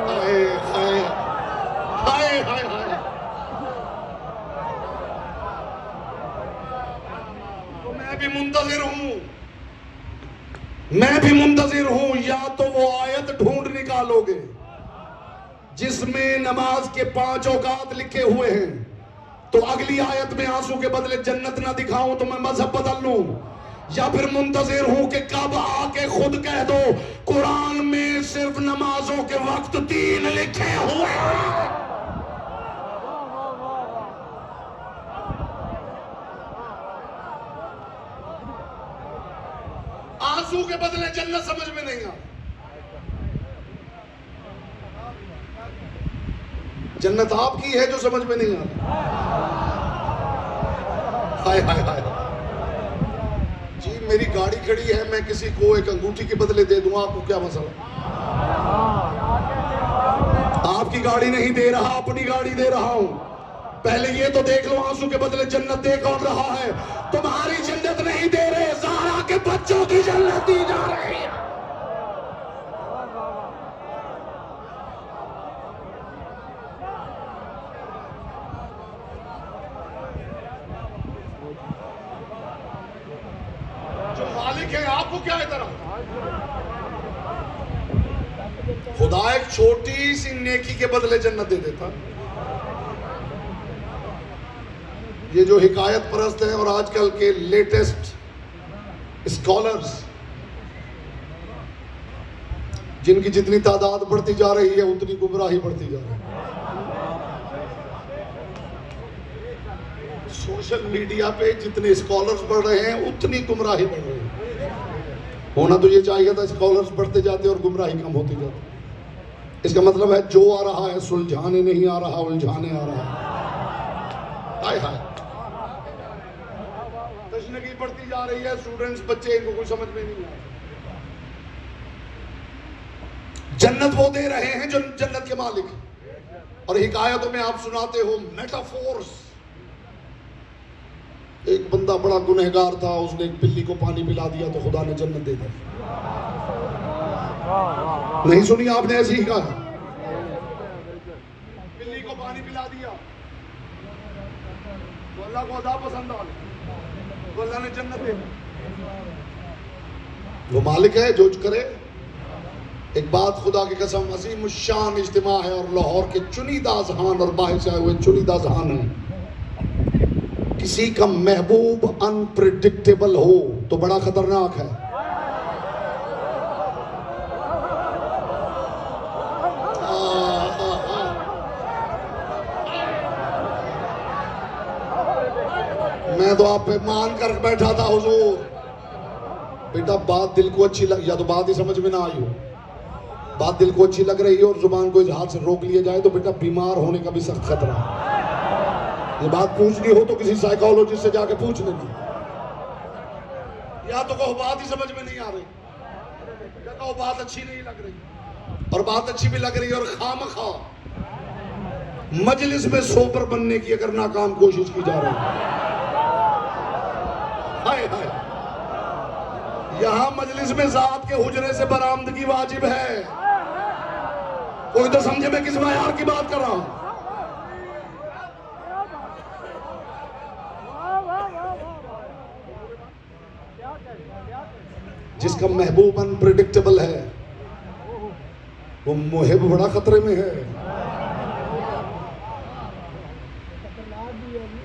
हाय हाय हाय हाय हाय। तो मैं भी मुंतजिर हूं, मैं भी मुंतजिर हूं। या तो वो आयत ढूंढ निकालोगे जिसमें नमाज के 5 औकात लिखे हुए हैं, तो अगली आयत में आंसू के बदले जन्नत ना दिखाऊं तो मैं मजहब बदल लूं, या फिर मुंतजिर हूं कि कब आके खुद कह दो कुरान में सिर्फ नमाजों के वक्त 3 लिखे हुए हैं। आंसू के बदले जन्नत समझ में नहीं आ। जन्नत आपकी है जो समझ में नहीं आता। हाय हाय हाय जी, मेरी गाड़ी खड़ी है, मैं किसी को एक अंगूठी के बदले दे दूं, आपको क्या मसला? आपकी गाड़ी नहीं दे रहा, अपनी गाड़ी दे रहा हूं। पहले ये तो देख लो आंसू के बदले जन्नत दे कौन रहा है। तुम्हारी जन्नत नहीं दे रहे, ज़हरा के बच्चों की जन्नत दी जा रही है। जो मालिक है आपको क्या है तरह? खुदा एक छोटी सी नेकी के बदले जन्नत दे देता। ये जो हिकायत परस्त है और आजकल के लेटेस्ट स्कॉलर्स, जिनकी जितनी तादाद बढ़ती जा रही है उतनी गुमराही बढ़ती जा रही है। सोशल मीडिया पे जितने स्कॉलर्स बढ़ रहे हैं उतनी गुमराही बढ़ रही है। होना तो ये चाहिए था, स्कॉलर्स बढ़ते जाते और गुमराही कम होती जाती। इसका मतलब है जो आ रहा है सुलझाने नहीं आ रहा, उलझाने आ रहा है। हाय हाय, तशनगी बढ़ती जा रही है। स्टूडेंट्स, बच्चे, इनको कुछ समझ में नहीं आ रहा। जन्नत वो दे रहे हैं जो जन्नत के मालिक हैं। और हिकायतों में आप सुनाते हो मेटाफोर्स। एक बंदा बड़ा गुनहगार था, उसने एक बिल्ली को पानी पिला दिया तो खुदा ने जन्नत दे दी। नहीं सुनी आपने ऐसी हिकायत? बिल्ली को पानी पिला दिया तो अल्लाह को अदा पसंद आ गई तो अल्लाह ने जन्नत दे दी। वो मालिक है जो करे। एक बात खुदा की कसम, अजीम शान इज्तिमा है और लाहौर के चुनिंदा जहान और बाहर से आए हुए चुनिंदा जहान है। किसी का महबूब अनप्रिडिक्टेबल हो तो बड़ा खतरनाक है। मैं तो आप पे मान कर बैठा था हुजूर। बेटा बात दिल को अच्छी लग, या तो बात ही समझ में ना आई हो, बात दिल को अच्छी लग रही है और जुबान को इजहार से रोक लिया जाए तो बेटा बीमार होने का भी सख्त खतरा है। ये बात पूछनी हो तो किसी साइकोलॉजिस्ट से जाके पूछ लेना। या तो कहो बात ही समझ में नहीं आ रही, या कहो बात अच्छी नहीं लग रही, और बात अच्छी भी लग रही है और खामखा मजलिस में सोबर बनने की अगर नाकाम कोशिश की जा रही है। हाय हाय, यहां मजलिस में जात के हुजरे से बरामदगी वाजिब है। कोई तो समझे मैं किस मायार की बात कर रहा हूं। जिसका महबूब अनप्रिडिक्टेबल है वो मुहिब बड़ा खतरे में है।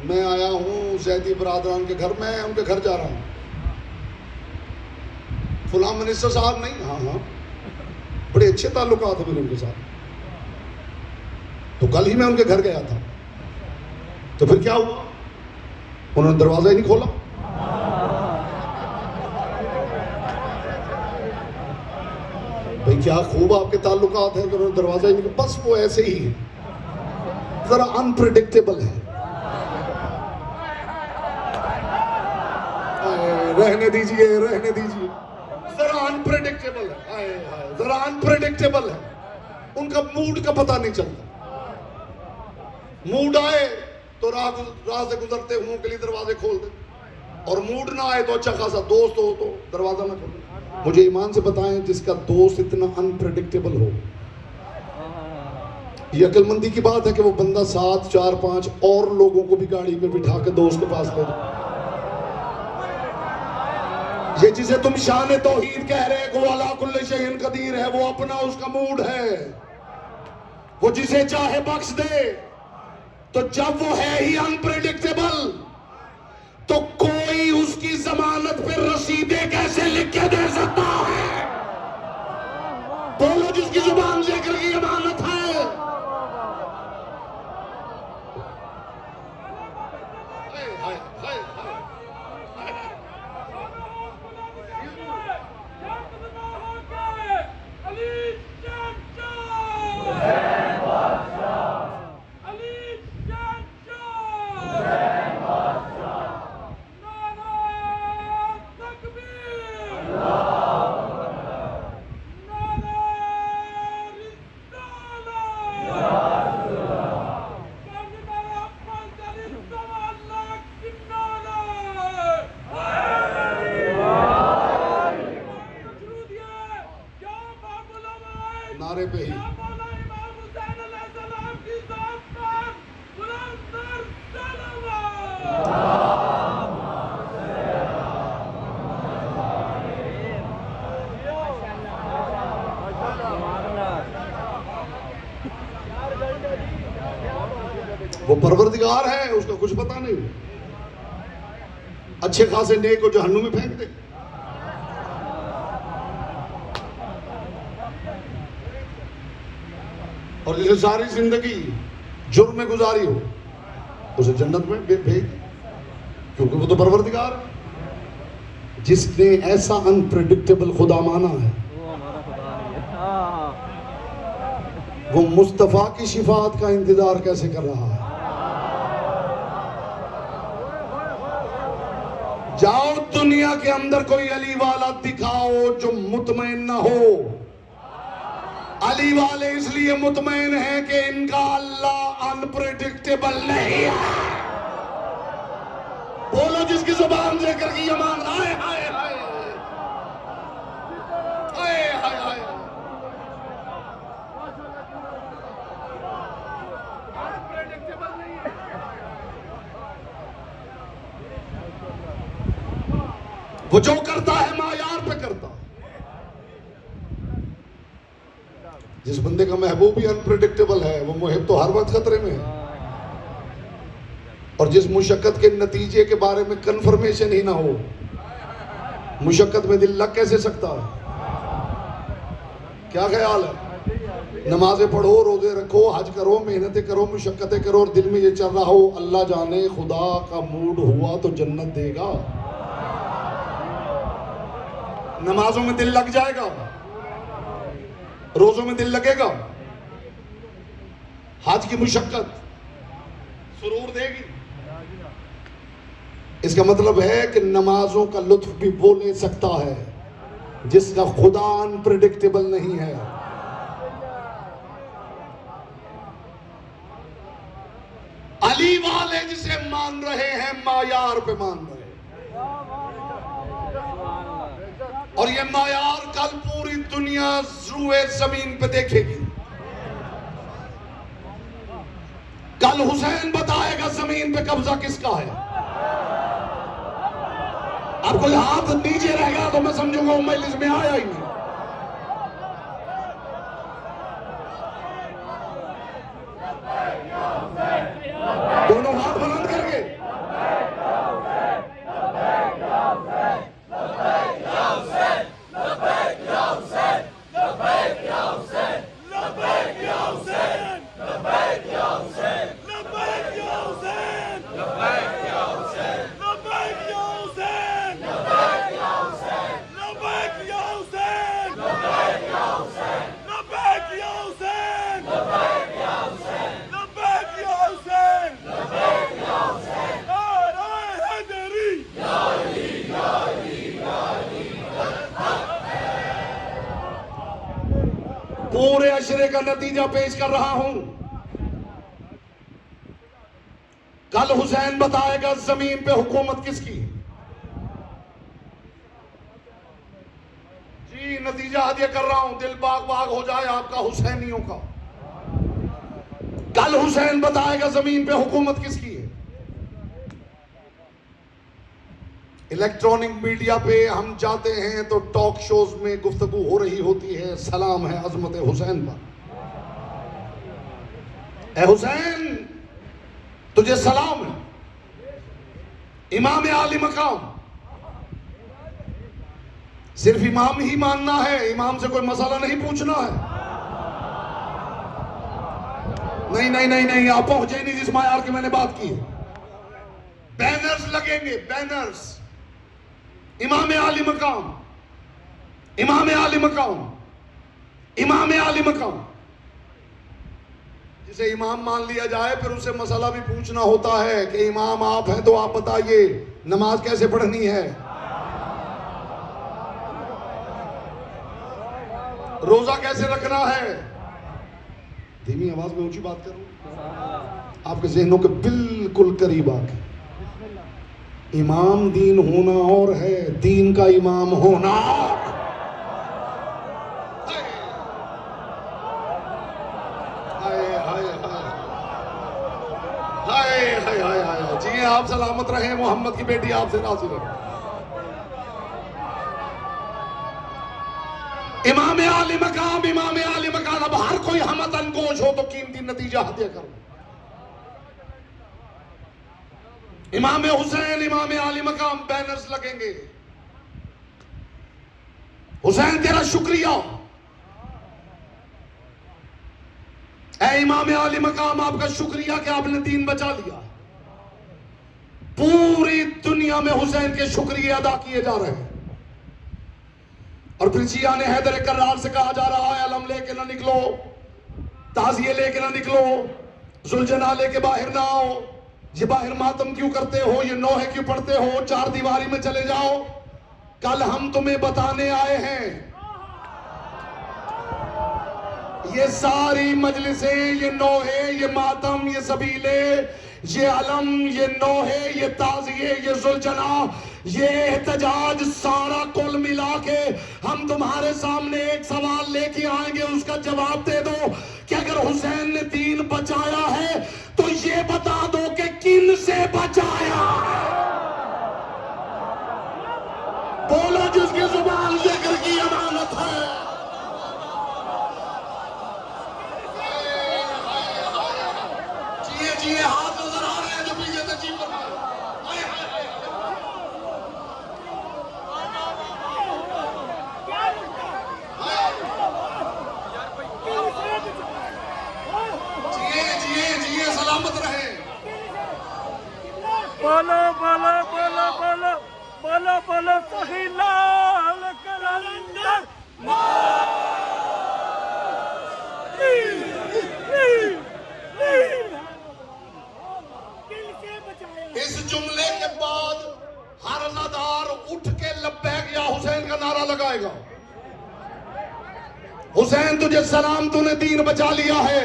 मैं आया हूं जैदी बरादरान के घर में, उनके घर जा रहा हूं। फुला मिनिस्टर साहब नहीं, हाँ हाँ बड़े अच्छे ताल्लुकात है मेरे उनके साथ। तो कल ही मैं उनके घर गया था। तो फिर क्या हुआ, उन्होंने दरवाजा ही नहीं खोला। भाई क्या खूब आपके ताल्लुकात हैं कि उन्होंने दरवाजा ही नहीं, बस वो ऐसे ही है, जरा अनप्रिडिक्टेबल है। रहने दीजिए रहने दीजिए, जरा अनप्रेडिक्टेबल है। हाय हाय, जरा अनप्रेडिक्टेबल है। उनका मूड का पता नहीं चलता। मूड आए तो राह से गुजरते हुओं के लिए दरवाजे खोल दे, और मूड ना आए तो अच्छा खासा दोस्त हो तो दरवाजा ना खोले। मुझे ईमान से बताएं, जिसका दोस्त इतना अनप्रेडिक्टेबल हो, ये अक्लमंदी की बात है कि वो बंदा 7 4 5 और लोगों को भी गाड़ी में बिठा के दोस्त के पास ले जाए। ये जिसे तुम शान तौहीद कह रहे हो, वो अला कुल्ले शैइन कदीर है, वो अपना उसका मूड है। वो जिसे चाहे बख्श दे। तो जब वो है ही अनप्रेडिक्टेबल तो कोई उसकी जमानत पे रसीदें कैसे लिख के दे सकता है? बोलो, जिसकी जुबान जिक्र की अमानत है। नारे पे ही वो परवरदिगार है, उसका कुछ पता नहीं। अच्छे खासे नेक को जहन्नुम में फेंक दे। और जिसे सारी जिंदगी जुर्म में गुजारी हो उसे जन्नत में भेज दे, क्योंकि वो तो परवरदिगार है। जिसने ऐसा अनप्रेडिक्टेबल खुदा माना है वो मुस्तफा की शिफात का इंतजार कैसे कर रहा है? जाओ दुनिया के अंदर कोई अली वाला दिखाओ जो मुतमईन ना हो। अली वाले इसलिए मुतमईन हैं कि इनका अल्लाह अनप्रेडिक्टेबल नहीं है। बोलो जिसकी जुबान जिक्र की ईमान। हाय हाय हाय हाय हाय हाय। वो जो करता है मायार पे करता है। जिस बंदे का महबूब ही अनप्रेडिक्टेबल है वो मुहिब तो हर वक्त खतरे में है। और जिस मुशक्कत के नतीजे के बारे में कंफर्मेशन ही ना हो, मुशक्कत में दिल लग कैसे सकता है? क्या ख्याल है? नमाजें पढ़ो, रोजे रखो, हज करो, मेहनतें करो, मुशक्कतें करो और दिल में ये चल रहा हो अल्लाह जाने खुदा का मूड हुआ तो जन्नत देगा। नमाजों में दिल लग जाएगा, रोजों में दिल लगेगा, हज की मुशक्कत सुरूर देगी। इसका मतलब है कि नमाजों का लुत्फ भी वो ले सकता है जिसका खुदा अनप्रेडिक्टेबल नहीं है। अली वाले जिसे मान रहे हैं मायार पे मान रहे हैं, और ये मायार कल पूरी दुनिया रुए जमीन पे देखेगी। कल हुसैन बताएगा जमीन पे कब्जा किसका है। अब कोई हाथ नीचे रहेगा तो मैं समझूंगा वो मजलिस में आया ही नहीं। दोनों हाथ बुलंद करके पूरे अशरे का नतीजा पेश कर रहा हूं। कल हुसैन बताएगा जमीन पे हुकूमत किसकी। जी नतीजा हदिया कर रहा हूं, दिल बाग बाग हो जाए आपका हुसैनियों का। कल हुसैन बताएगा जमीन पे हुकूमत किसकी है। इलेक्ट्रॉनिक मीडिया पे हम जाते हैं तो टॉक शोज में गुफ्तगू हो रही होती है, सलाम है अजमत हुसैन पर। ए हुसैन तुझे सलाम है, इमाम आली मकाम। सिर्फ इमाम ही मानना है, इमाम से कोई मसला नहीं पूछना है। नहीं नहीं नहीं नहीं, आप पहुंचे नहीं जिस मायार की मैंने बात की है। बैनर्स लगेंगे, बैनर्स, इमाम आली मकाम, इमाम आली मकाम, इमाम आली मकाम। जिसे इमाम मान लिया जाए फिर उसे मसला भी पूछना होता है कि इमाम आप हैं तो आप बताइए नमाज कैसे पढ़नी है, रोजा कैसे रखना है। धीमी आवाज में ऊंची बात करूं, आपके ज़हनों के बिल्कुल करीब आके। इमाम दीन होना और है, दीन का इमाम होना। हाय हाय हाय हाय हाय हाय। जी आप सलामत रहे, मोहम्मद की बेटी आपसे राजी रहे। इमाम आली मकाम, इमाम आली मकाम। अब हर कोई हमतन गोश हो तो कीमती नतीजा हत्या करो। इमाम हुसैन, इमाम आली मकाम, बैनर्स लगेंगे। हुसैन तेरा शुक्रिया, ऐ इमाम आली मकाम आपका शुक्रिया कि आपने दीन बचा लिया। पूरी दुनिया में हुसैन के शुक्रिया अदा किए जा रहे हैं। और फिर शिया ने हैदर कर्रार से कहा जा रहा है अलम लेके ना निकलो, ताजिए लेके ना निकलो, जुलजना लेके बाहर ना आओ, ये बाहर मातम क्यों करते हो, ये नौहे क्यों पढ़ते हो, चार दीवारी में चले जाओ। कल हम तुम्हें बताने आए हैं, ये सारी मजलिसें, ये नोहे, ये मातम, ये सबीले, ये अलम, ये नोहे, ये ताजिए, ये जुलजना, ये एहतजाज, सारा कुल मिला के हम तुम्हारे सामने एक सवाल लेके आएंगे, उसका जवाब दे दो कि अगर हुसैन ने दीन बचाया है तो ये बता दो कि किन से बचाया। बोलो जिसकी जुबान जिक्र की अमानत है। जिए हाथ नजर आ रहे हैं जो पीछे से जी पर जिए सलामत रहे। बोलो बोलो बोलो बोलो बोलो बोलो सही लाल कलंदर इस जुमले के बाद हर अज़ादार उठ के लब्बैक या हुसैन का नारा लगाएगा। हुसैन तुझे सलाम, तूने दीन बचा लिया है।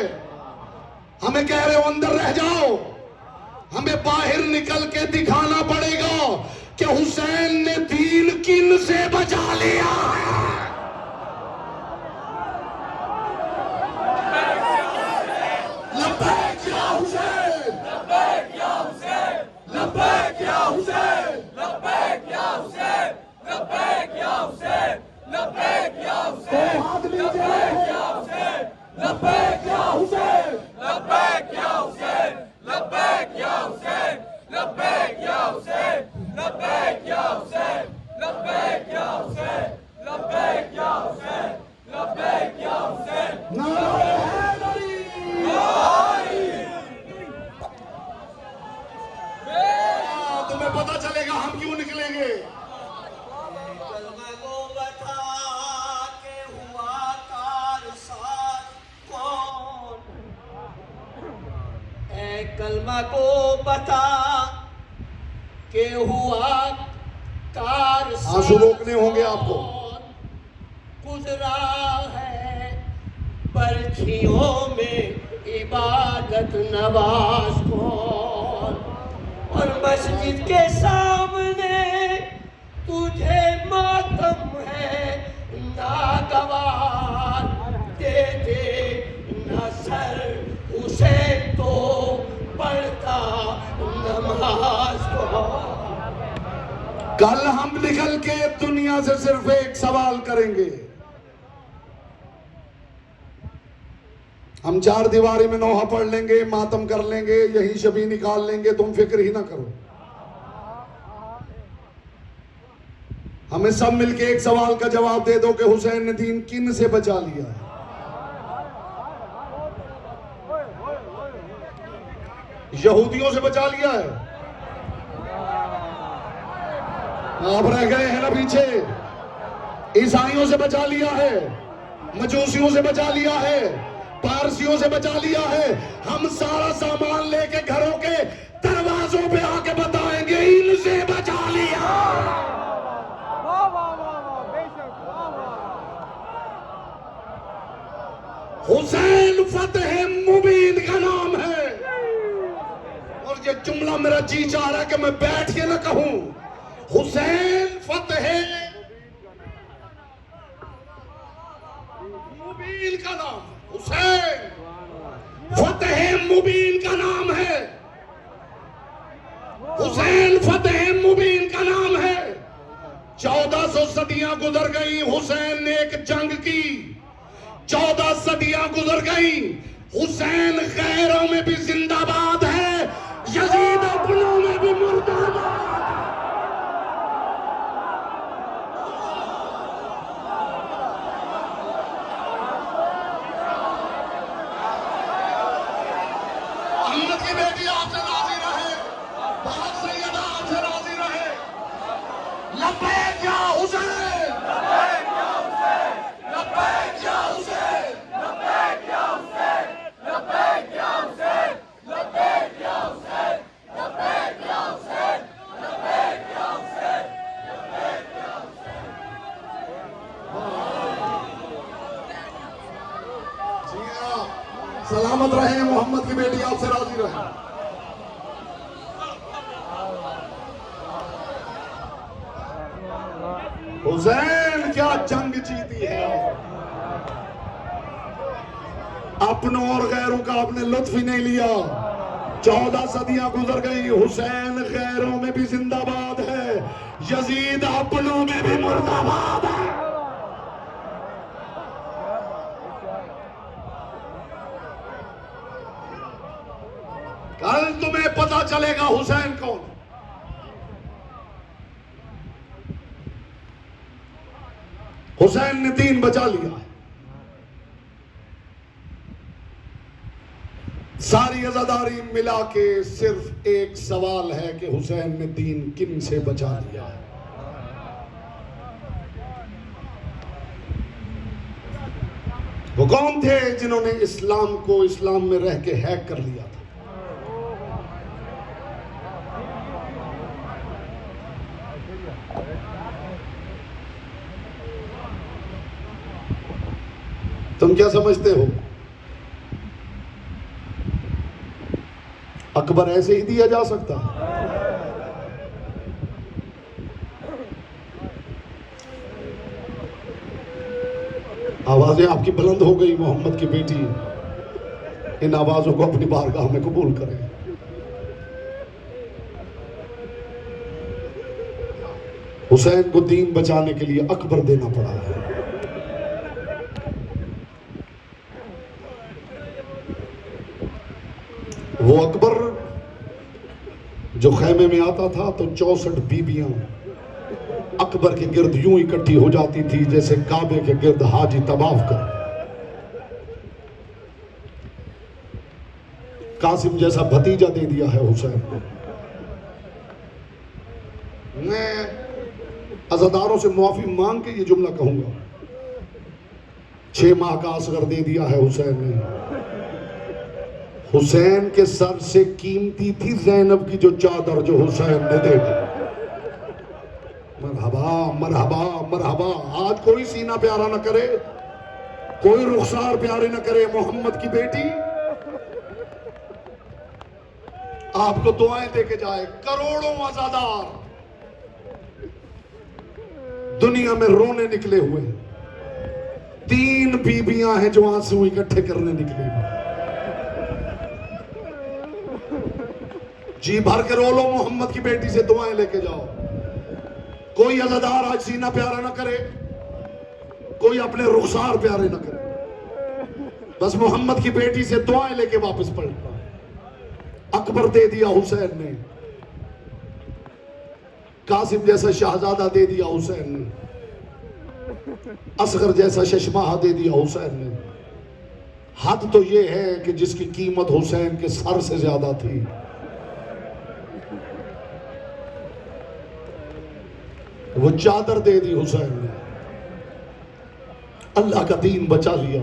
हमें कह रहे हो अंदर रह जाओ, हमें बाहर निकल के दिखाना पड़ेगा कि हुसैन ने दीन किन से बचा लिया है। लब्बैक या हुसैन, लब्बैक या हुसैन, लब्बैक या हुसैन, लब्बैक या हुसैन, लब्बैक या हुसैन, लब्बैक या हुसैन, हाथ नीचे लब्बैक या हुसैन, लब्बैक या हुसैन, लब्बैक या हुसैन, लब्बैक या हुसैन, लब्बैक या हुसैन, लब्बैक या हुसैन, लब्बैक या हुसैन, लब्बैक या हुसैन, लब्बैक या हुसैन। नारे हैदरी, तुम्हें पता चलेगा हम क्यों निकलेंगे। कलमा को बता के हुआ कारसाज कौन, ए कलमा को बता के हुआ कारसाज आंसू रोकने होंगे आपको। गुजरा है पर्चियों में इबादत नवाज कौन, और मस्जिद के सामने तुझे मातम है नागवार, दे दे न सर हुसैन तो पढ़ता नमाज को। कल हम निकल के दुनिया से सिर्फ एक सवाल करेंगे। हम चार दीवारी में नोहा पढ़ लेंगे, मातम कर लेंगे, यही शबी निकाल लेंगे, तुम फिक्र ही ना करो। हमें सब मिलके एक सवाल का जवाब दे दो कि हुसैन ने दीन किन से बचा लिया है। यहूदियों से बचा लिया है, आप रह गए हैं ना पीछे। ईसाइयों से बचा लिया है, मजूसियों से बचा लिया है, पारसियों से बचा लिया है। हम सारा सामान लेके घरों के दरवाजों पे आके बताएंगे इनसे बचा लिया। वाह वाह वाह वाह, बेशक वाह वाह। हुसैन फतेह मुबीन का नाम है। और ये जुमला मेरा जी चाह रहा है कि मैं बैठ के ना कहूं। हुसैन फतेह मुबीन का नाम है। हुसैन फतेह मुबीन का नाम है। हुसैन फतेह मुबीन का नाम है। 1400 सदियां गुजर गई, हुसैन ने एक जंग की। 14 सदियां गुजर गई, हुसैन गैरों में भी जिंदाबाद है, यजीद अपनों में भी मुर्दाबाद। अहमद की बेटी आपसे राजी रहे, बहुत सैयदा आपसे राजी रहे। लब्बैक या हुसैन, लब्बैक या हुसैन, लब्बैक या हुसैन, लब्बैक या हुसैन, लब्बैक या हुसैन, लब्बैक या हुसैन, सलामत रहे, मोहम्मद की बेटी आपसे राजी रहे। हुसैन क्या जंग जीती है, अपनों और गैरों का आपने लुत्फ ही नहीं लिया। 14 सदियां गुजर गई, हुसैन गैरों में भी जिंदाबाद है, यजीद अपनों में भी मुर्दाबाद है। कल तुम्हें पता चलेगा हुसैन कौन। हुसैन ने दीन बचा लिया है। सारी अज़ादारी मिला के सिर्फ एक सवाल है कि हुसैन ने दीन किन से बचा लिया है। वो कौन थे जिन्होंने इस्लाम को इस्लाम में रह के हैक कर लिया था? तुम क्या समझते हो अकबर ऐसे ही दिया जा सकता है? आवाजें आपकी बुलंद हो गई, मोहम्मद की बेटी इन आवाजों को अपनी बारगाह में कबूल करें। हुसैन को दीन बचाने के लिए अकबर देना पड़ा है। वो अकबर जो खैमे में आता था तो 64 बीबियां अकबर के गिर्द यूं इकट्ठी हो जाती थी जैसे काबे के गिर्द हाजी तवाफ कर। कासिम जैसा भतीजा दे दिया है हुसैन को। मैं अज़ादारों से मुआफी मांग के ये जुमला कहूंगा, 6 माह का असगर दे दिया है हुसैन ने। हुसैन के सर से कीमती थी ज़ैनब की जो चादर जो हुसैन ने दे दी। मरहबा मरहबा मरहबा। आज कोई सीना प्यारा न करे, कोई रुखसार प्यारे न करे मोहम्मद की बेटी आपको दुआएं देके जाए। करोड़ों अज़ादार दुनिया में रोने निकले हुए, 3 बीबियां हैं जो आंसू इकट्ठे करने निकले हुए। जी भर के रो लो, मोहम्मद की बेटी से दुआएं लेके जाओ। कोई अज़ादार आज सीना प्यारा ना करे, कोई अपने रुखसार प्यारे ना करे, बस मोहम्मद की बेटी से दुआएं लेके वापस पलटना। अकबर दे दिया हुसैन ने, कासिम जैसा शहजादा दे दिया हुसैन ने, असगर जैसा शशमाह दे दिया हुसैन ने। हद तो यह है कि जिसकी कीमत हुसैन के सर से ज्यादा थी, वो चादर दे दी हुसैन ने। अल्लाह का दीन बचा लिया।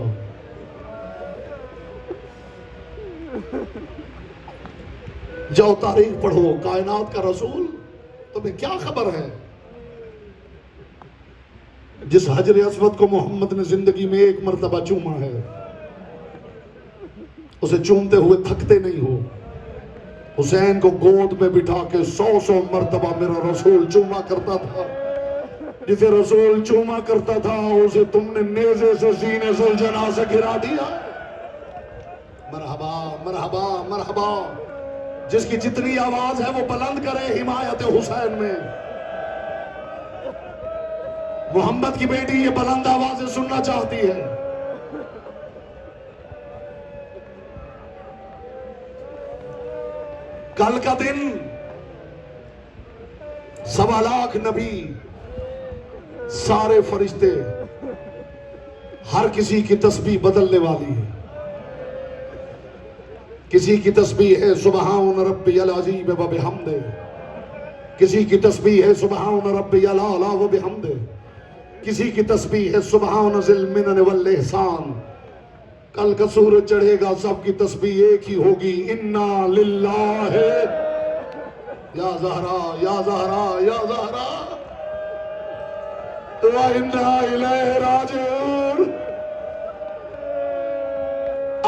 जाओ तारीख पढ़ो, कायनात का रसूल, तुम्हें क्या खबर है जिस हजर अस्वद को मोहम्मद ने जिंदगी में 1 मरतबा चूमा है, उसे चूमते हुए थकते नहीं हो। हुसैन को गोद में बिठा के 100 मरतबा मेरा रसूल चूमा करता था। जिसे रसूल चूमा करता था उसे तुमने नेज़े से सीने से जना से गिरा दिया। मरहबा मरहबा मरहबा। जिसकी जितनी आवाज है वो बुलंद करे हिमायत हुसैन में। मोहम्मद की बेटी ये बुलंद आवाजें सुनना चाहती है। कल का दिन 1.25 लाख नबी, सारे फरिश्ते, हर किसी की तस्बीह बदलने वाली है। किसी की तस्बीह है सुबहान रब्बियल अज़ीम व बिहम्दे, किसी की तस्बीह है सुबहान रब्बियल आला व बिहम्दे, किसी की तस्बीह है सुबहान ज़िल मिनन वल एहसान। कल का सूरज चढ़ेगा, सबकी तस्बीह एक ही होगी, इन्ना लिल्लाहि या ज़हरा या ज़हरा या ज़हरा व इन्ना इलैहि राजिऊन।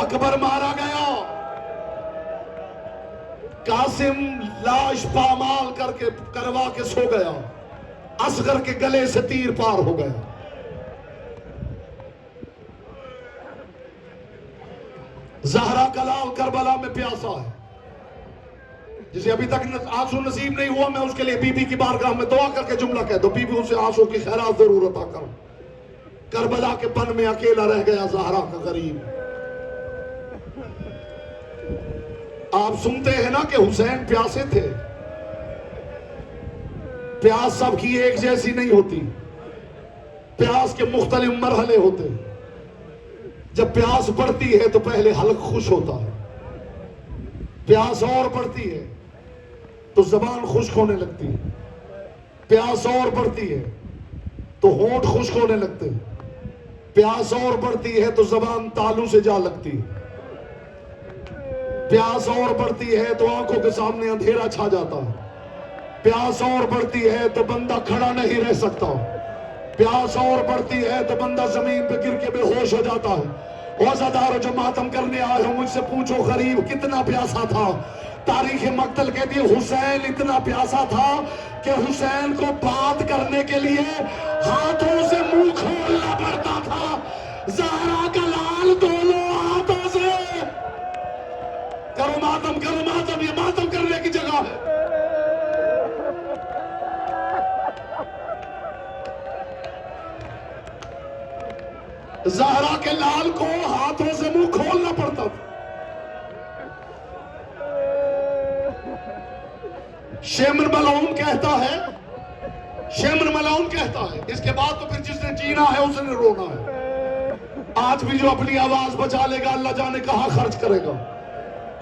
अकबर मारा गया, कासिम लाश पामाल करके करवा के सो गया, असगर के गले से तीर पार हो गया। ज़हरा का लाल करबला में प्यासा है, जिसे अभी तक आंसू नसीब नहीं हुआ, मैं उसके लिए बीबी की बारगाह में दुआ करके जुमला कह दो, बीबी उसे आंसू की खैरात जरूर अता करो। करबला के पन में अकेला रह गया ज़हरा का गरीब। आप सुनते हैं ना कि हुसैन प्यासे थे। प्यास सबकी एक जैसी नहीं होती, प्यास के मुख्तलिफ मरहले होते। जब प्यास बढ़ती है तो पहले हल्क खुश होता है, प्यास और बढ़ती है तो जबान खुश्क होने लगती है, प्यास और बढ़ती है तो होंठ खुश्क होने लगते हैं, प्यास और बढ़ती है तो जबान तालू से जा लगती है, प्यास और बढ़ती है तो आंखों के सामने अंधेरा छा जाता है, प्यास और बढ़ती है तो बंदा खड़ा नहीं रह सकता, प्यास और बढ़ती है तो बंदा जमीन पे गिर के बेहोश हो जाता है। औज़ादारों जो मातम करने आए हो, मुझसे पूछो गरीब कितना प्यासा था। तारीख मक्तल कहती है हुसैन इतना प्यासा था कि हुसैन को बात करने के लिए हाथों से मुंह खोलना पड़ता था। ज़हरा का लाल दोनों हाथों से, करो मातम, ये मातम करने की जगह है। ज़हरा के लाल को हाथों से मुंह खोलना पड़ता था। शेमर मलऊन कहता है, इसके बाद तो फिर जिसने जीना है उसने रोना है। आज भी जो अपनी आवाज बचा लेगा अल्लाह जाने कहां खर्च करेगा,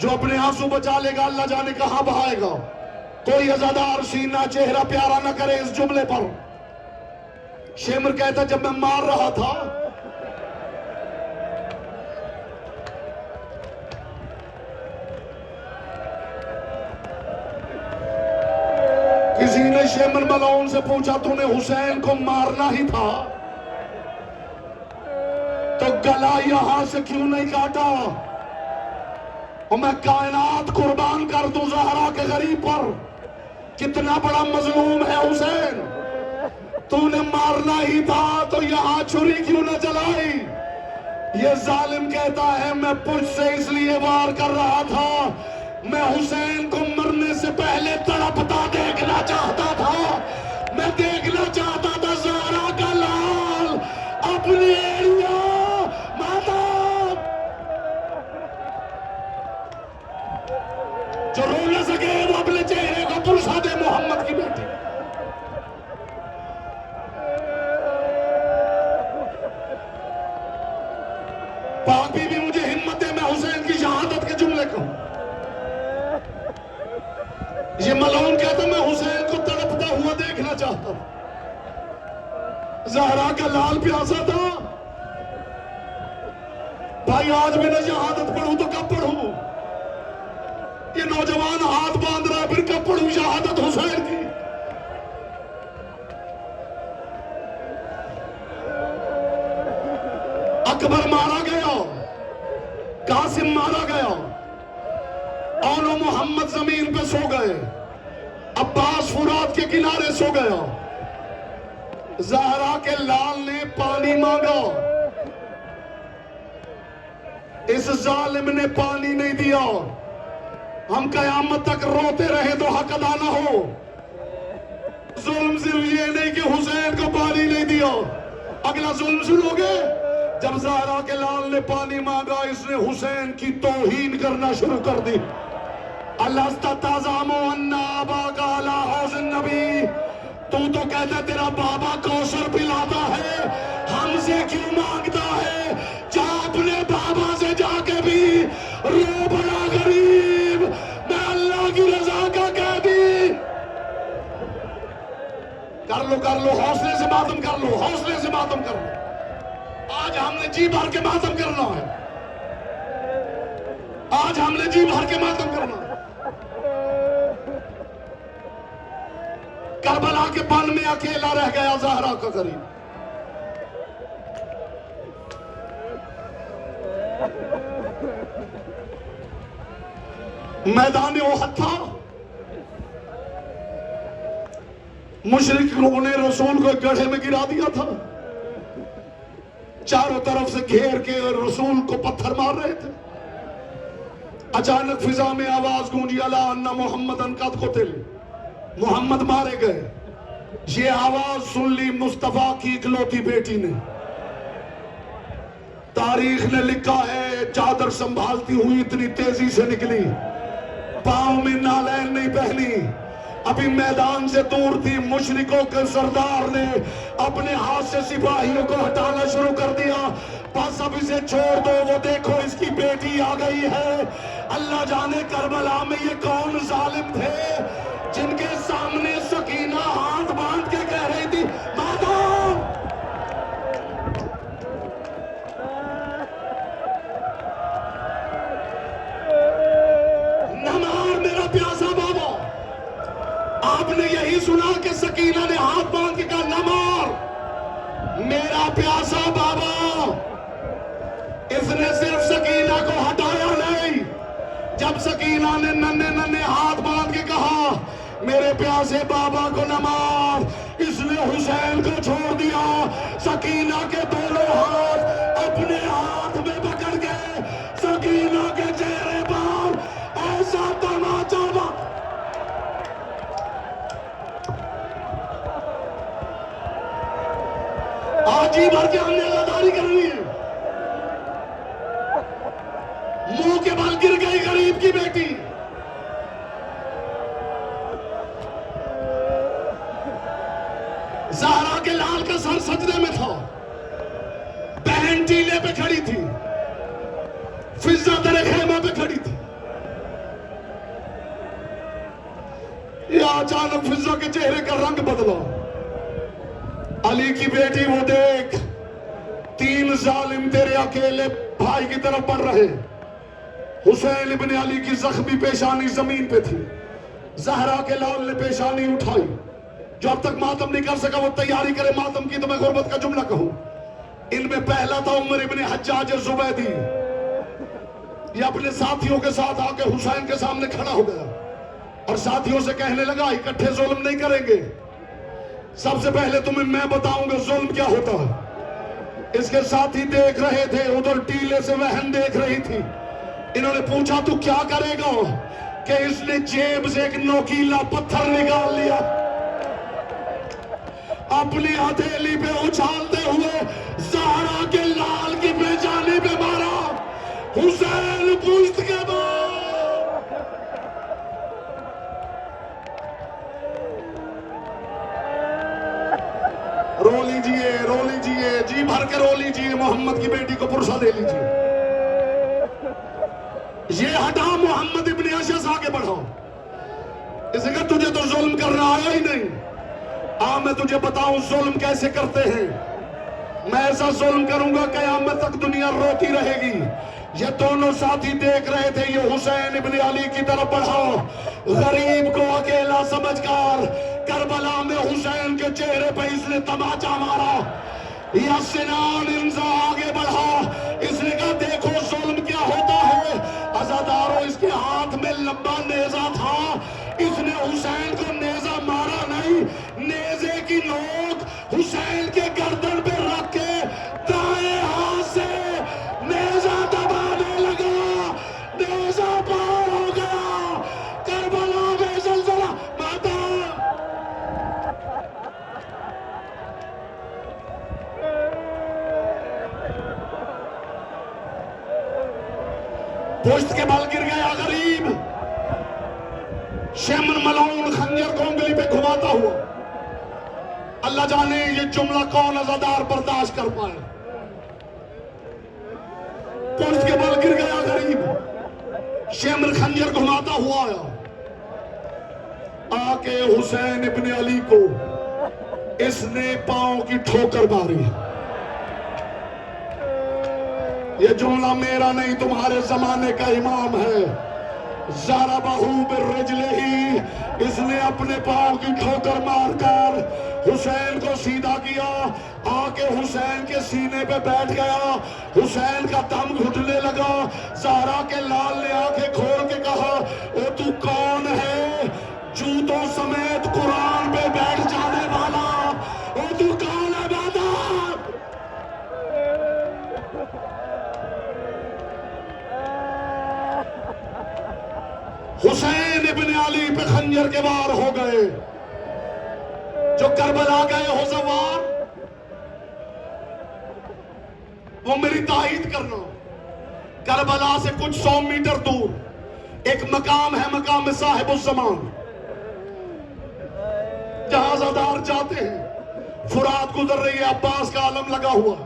जो अपने आंसू बचा लेगा अल्लाह जाने कहां बहाएगा। कोई अज़ादार सीना चेहरा प्यारा न करे इस जुमले पर। शेमर कहता जब मैं मार रहा था किसी ने शेमर मलऊन से पूछा तूने हुसैन को मारना ही था तो गला यहां से क्यों नहीं काटा, और मैं कायनात कुर्बान कर दूं ज़हरा के गरीब पर। कितना बड़ा मजलूम है हुसैन, तूने मारना ही था तो यहां छुरी क्यों न चलाई। ये जालिम कहता है मैं पुछ से इसलिए वार कर रहा था, मैं हुसैन को मरने से पहले तड़पता देखना चाहता था। मैं देखना चाहता था ज़हरा का लाल अपनी एरिया माता, जो रो न सके वो अपने चेहरे को पुरसा दे मोहम्मद की बेटी। पाक भी मुझे हिम्मत है, मैं हुसैन की शहादत के जुमले कहूं। ये मलऊन कहता मैं हुसैन को तड़पता हुआ देखना चाहता था। ज़हरा का लाल प्यासा था। भाई आज भी न शहादत पढ़ूं तो कब पढ़ूं। ये नौजवान हाथ बांध रहा है, फिर कब पढ़ूं शहादत हुसैन की। अकबर मारा गया, कासिम मारा गया, और मोहम्मद जमीन पे सो गए, अब्बास फुरात के किनारे सो गया। ज़हरा के लाल ने पानी मांगा, इस जालिम ने पानी नहीं दिया। हम कयामत तक रोते रहे तो हक अदा ना हो। जुल्म सिर्फ ये नहीं कि हुसैन को पानी नहीं दिया, अगला जुल्म सुनोगे। जब ज़हरा के लाल ने पानी मांगा, इसने हुसैन की तौहीन करना शुरू कर दी। नबी, तू तो कहता तेरा बाबा कौसर पिलाता है, हमसे क्यों मांगता है। जा अपने बाबा से जाके भी रो बड़ा गरीब, मैं अल्लाह की रजा का कैदी। कर लो हौसले से मातम कर लो, हौसले से मातम कर लो। आज हमने जी भर के मातम करना है, आज हमने जी भर के मातम करना है। करबला के पन में अकेला रह गया ज़हरा का गरीब। मैदान ओहद था, मुशरिक लोगों ने रसूल को गड्ढे में गिरा दिया था, चारों तरफ से घेर के रसूल को पत्थर मार रहे थे। अचानक फिजा में आवाज गूंजी, अला अन्ना मोहम्मदन कद कुतिल, मोहम्मद मारे गए। ये आवाज सुन ली मुस्तफा की इकलौती बेटी ने। तारीख ने लिखा है चादर संभालती हुई इतनी तेजी से निकली, पांव में नालैन नहीं पहनी, अभी मैदान से दूर थी। मुशरिकों के सरदार ने अपने हाथ से सिपाहियों को हटाना शुरू कर दिया। बस अब इसे छोड़ दो, वो देखो इसकी बेटी आ गई है। अल्लाह जाने करबला में ये कौन जालिम थे जिनके सामने सकीना हाथ बांध के कह रही थी माता। नमार मेरा प्यासा बाबा, आपने यही सुना कि सकीना ने हाथ बांध के कहा नमार मेरा प्यासा बाबा। इसने सिर्फ सकीना को हटाया नहीं, जब सकीना ने नन्हे नन्हे हाथ बांध के कहा मेरे प्यासे बाबा को न मार, इसने हुसैन को छोड़ दिया। सकीना के दोनों हाथ अपने हाथ में पकड़ के सकीना के चेहरे पर ऐसा तमाचा आज ही भर के हमने अदादारी करनी है। मुंह के बल गिर गई गरीब की बेटी। ज़हरा के लाल का सर सजदे में था, बहन टीले पे खड़ी थी, फिजा दरे खेमा पे खड़ी थी। या अचानक फिजा के चेहरे का रंग बदला। अली की बेटी वो देख, तीन जालिम तेरे अकेले भाई की तरफ बढ़ रहे। हुसैन इब्ने अली की जख्मी पेशानी जमीन पे थी। ज़हरा के लाल ने पेशानी उठाई। जो अब तक मातम नहीं कर सका वो तैयारी करे मातम की। तो मैं गुर्बत का जुमला कहूं, इनमें पहला था उमर इब्ने हज्जाज जुबैदी। ये अपने साथियों के साथ आके हुसैन के सामने खड़ा हो गया और साथियों से कहने लगा इकट्ठे जुल्म नहीं करेंगे, सबसे पहले तुम्हें मैं बताऊंगा जुल्म क्या होता है। इसके साथी देख रहे थे, उधर टीले से बहन देख रही थी। इन्होंने पूछा तू क्या करेगा, कि इसने जेब से एक नोकीला पत्थर निकाल लिया, अपनी हथेली पे उछालते हुए ज़हरा के लाल की बेजानी पे मारा। हुसैन पुश्त के बाद रो लीजिए, जी भर के रो लीजिए, मोहम्मद की बेटी को पुरसा दे लीजिए। ये हटा मोहम्मद इब्ने अशस आगे बढ़ाओ। इसे कहा तुझे तो जुल्म करना आया ही नहीं, आ मैं तुझे बताऊं जुल्म कैसे करते हैं। मैं ऐसा जुल्म करूंगा कयामत तक दुनिया रोती रहेगी। ये दोनों साथी देख रहे थे, ये हुसैन इब्ने अली की तरफ बढ़ाओ। गरीब को अकेला समझकर करबला में हुसैन के चेहरे पे इसने तमाचा मारा। या सिनान इंजा आगे बढ़ा। इसने कहा देखो जुल्म क्या होता है। अज़ादारों, इसके हाथ में लंबा नेजा था, इसने हुसैन को नेजा मारा नहीं, नेजे की नोक हुसैन के गर्दन पे रख के दाएं हाथ से नेजा दबाने लगा। नेजा पार हो गया। करबला में ज़लज़ला माता। पुश्त के बल गिर गया गरीब। शेमन मलऊन खंजर को उंगली पे घुमाता हुआ। अल्लाह जाने ये जुमला कौन अज़ादार बर्दाश्त कर पाए। पुश्त के बल गिर गया गरीब। शेमन खंजर घुमाता हुआ आया, आके हुसैन इब्ने अली को इसने पांव की ठोकर मारी। ये जुमला मेरा नहीं, तुम्हारे जमाने का इमाम है। ज़ारा बहू बिर्रिजले ही, इसने अपने पांव की ठोकर मारकर हुसैन को सीधा किया, आके हुसैन के सीने पे बैठ गया। हुसैन का दम घुटने लगा। ज़हरा के लाल ने आंखें खोल के कहा, ओ तू कौन है, जूतों समेत कुरान पे बैठ जाने वाला? ओ तू कौन है बेटा? हुसैन इब्न अली पे खंजर के वार हो गए। जो करबला गए हो सवार, वो मेरी ताईद करना। करबला से कुछ 100 मीटर दूर एक मकाम है, मकाम साहिबुज़्ज़मान, जहां अज़ादार जाते हैं। फुरात गुजर रही है, अब्बास का आलम लगा हुआ।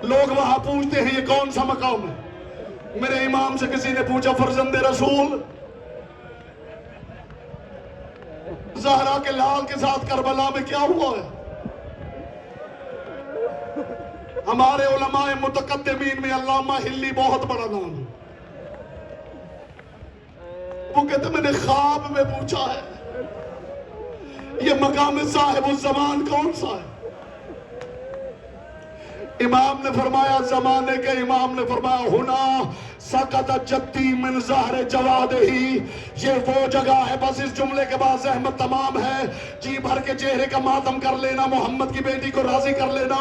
लोग वहां पूछते हैं ये कौन सा मकाम है। मेरे इमाम से किसी ने पूछा, फर्जंदे रसूल, ज़हरा के लाल के साथ करबला में क्या हुआ है? हमारे उलमाए मुतकद्दिमीन में अल्लामा हिल्ली बहुत बड़ा नाम है। वो कहते मैंने ख्वाब में पूछा है ये मकाम साहिबुज़्ज़मान कौन सा है? इमाम ने फरमाया, जमाने के इमाम ने फरमाया, हुना सकत जद्दी मिन ज़हर जवाद ही, ये वो जगह है। बस इस जुमले के बाद ज़हमत तमाम है। जी भर के चेहरे का मातम कर लेना, मोहम्मद की बेटी को राजी कर लेना।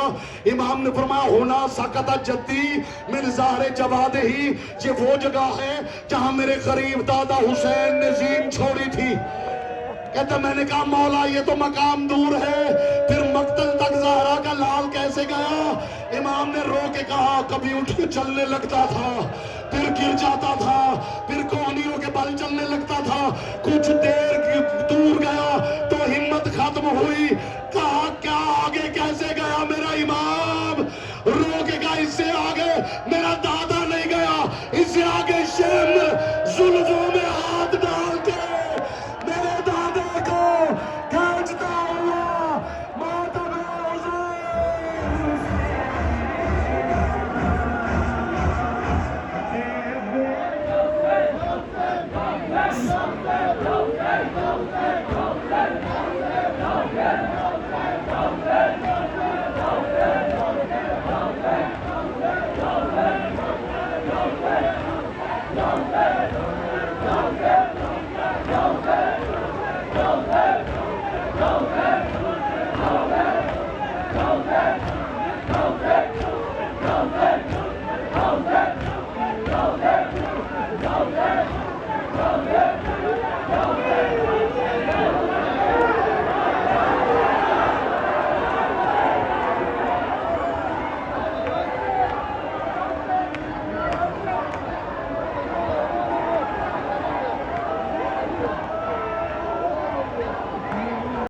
इमाम ने फरमाया, हुना सकत जद्दी मिन ज़हर जवाद ही, ये वो जगह है जहां मेरे गरीब दादा हुसैन ने ज़ीम छोड़ी थी। कहता मैंने कहा मौला ये तो मकाम दूर है, फिर मक्तल तक ज़हरा का लाल कैसे गया? इमाम ने रो के कहा, कभी उठ के चलने लगता था, फिर गिर जाता था, फिर कोहनियों के बल चलने लगता था। कुछ देर दूर गया तो हिम्मत खत्म हुई। कहा क्या आगे कैसे गया मेरा इमाम? रो के कहा इससे आगे मेरा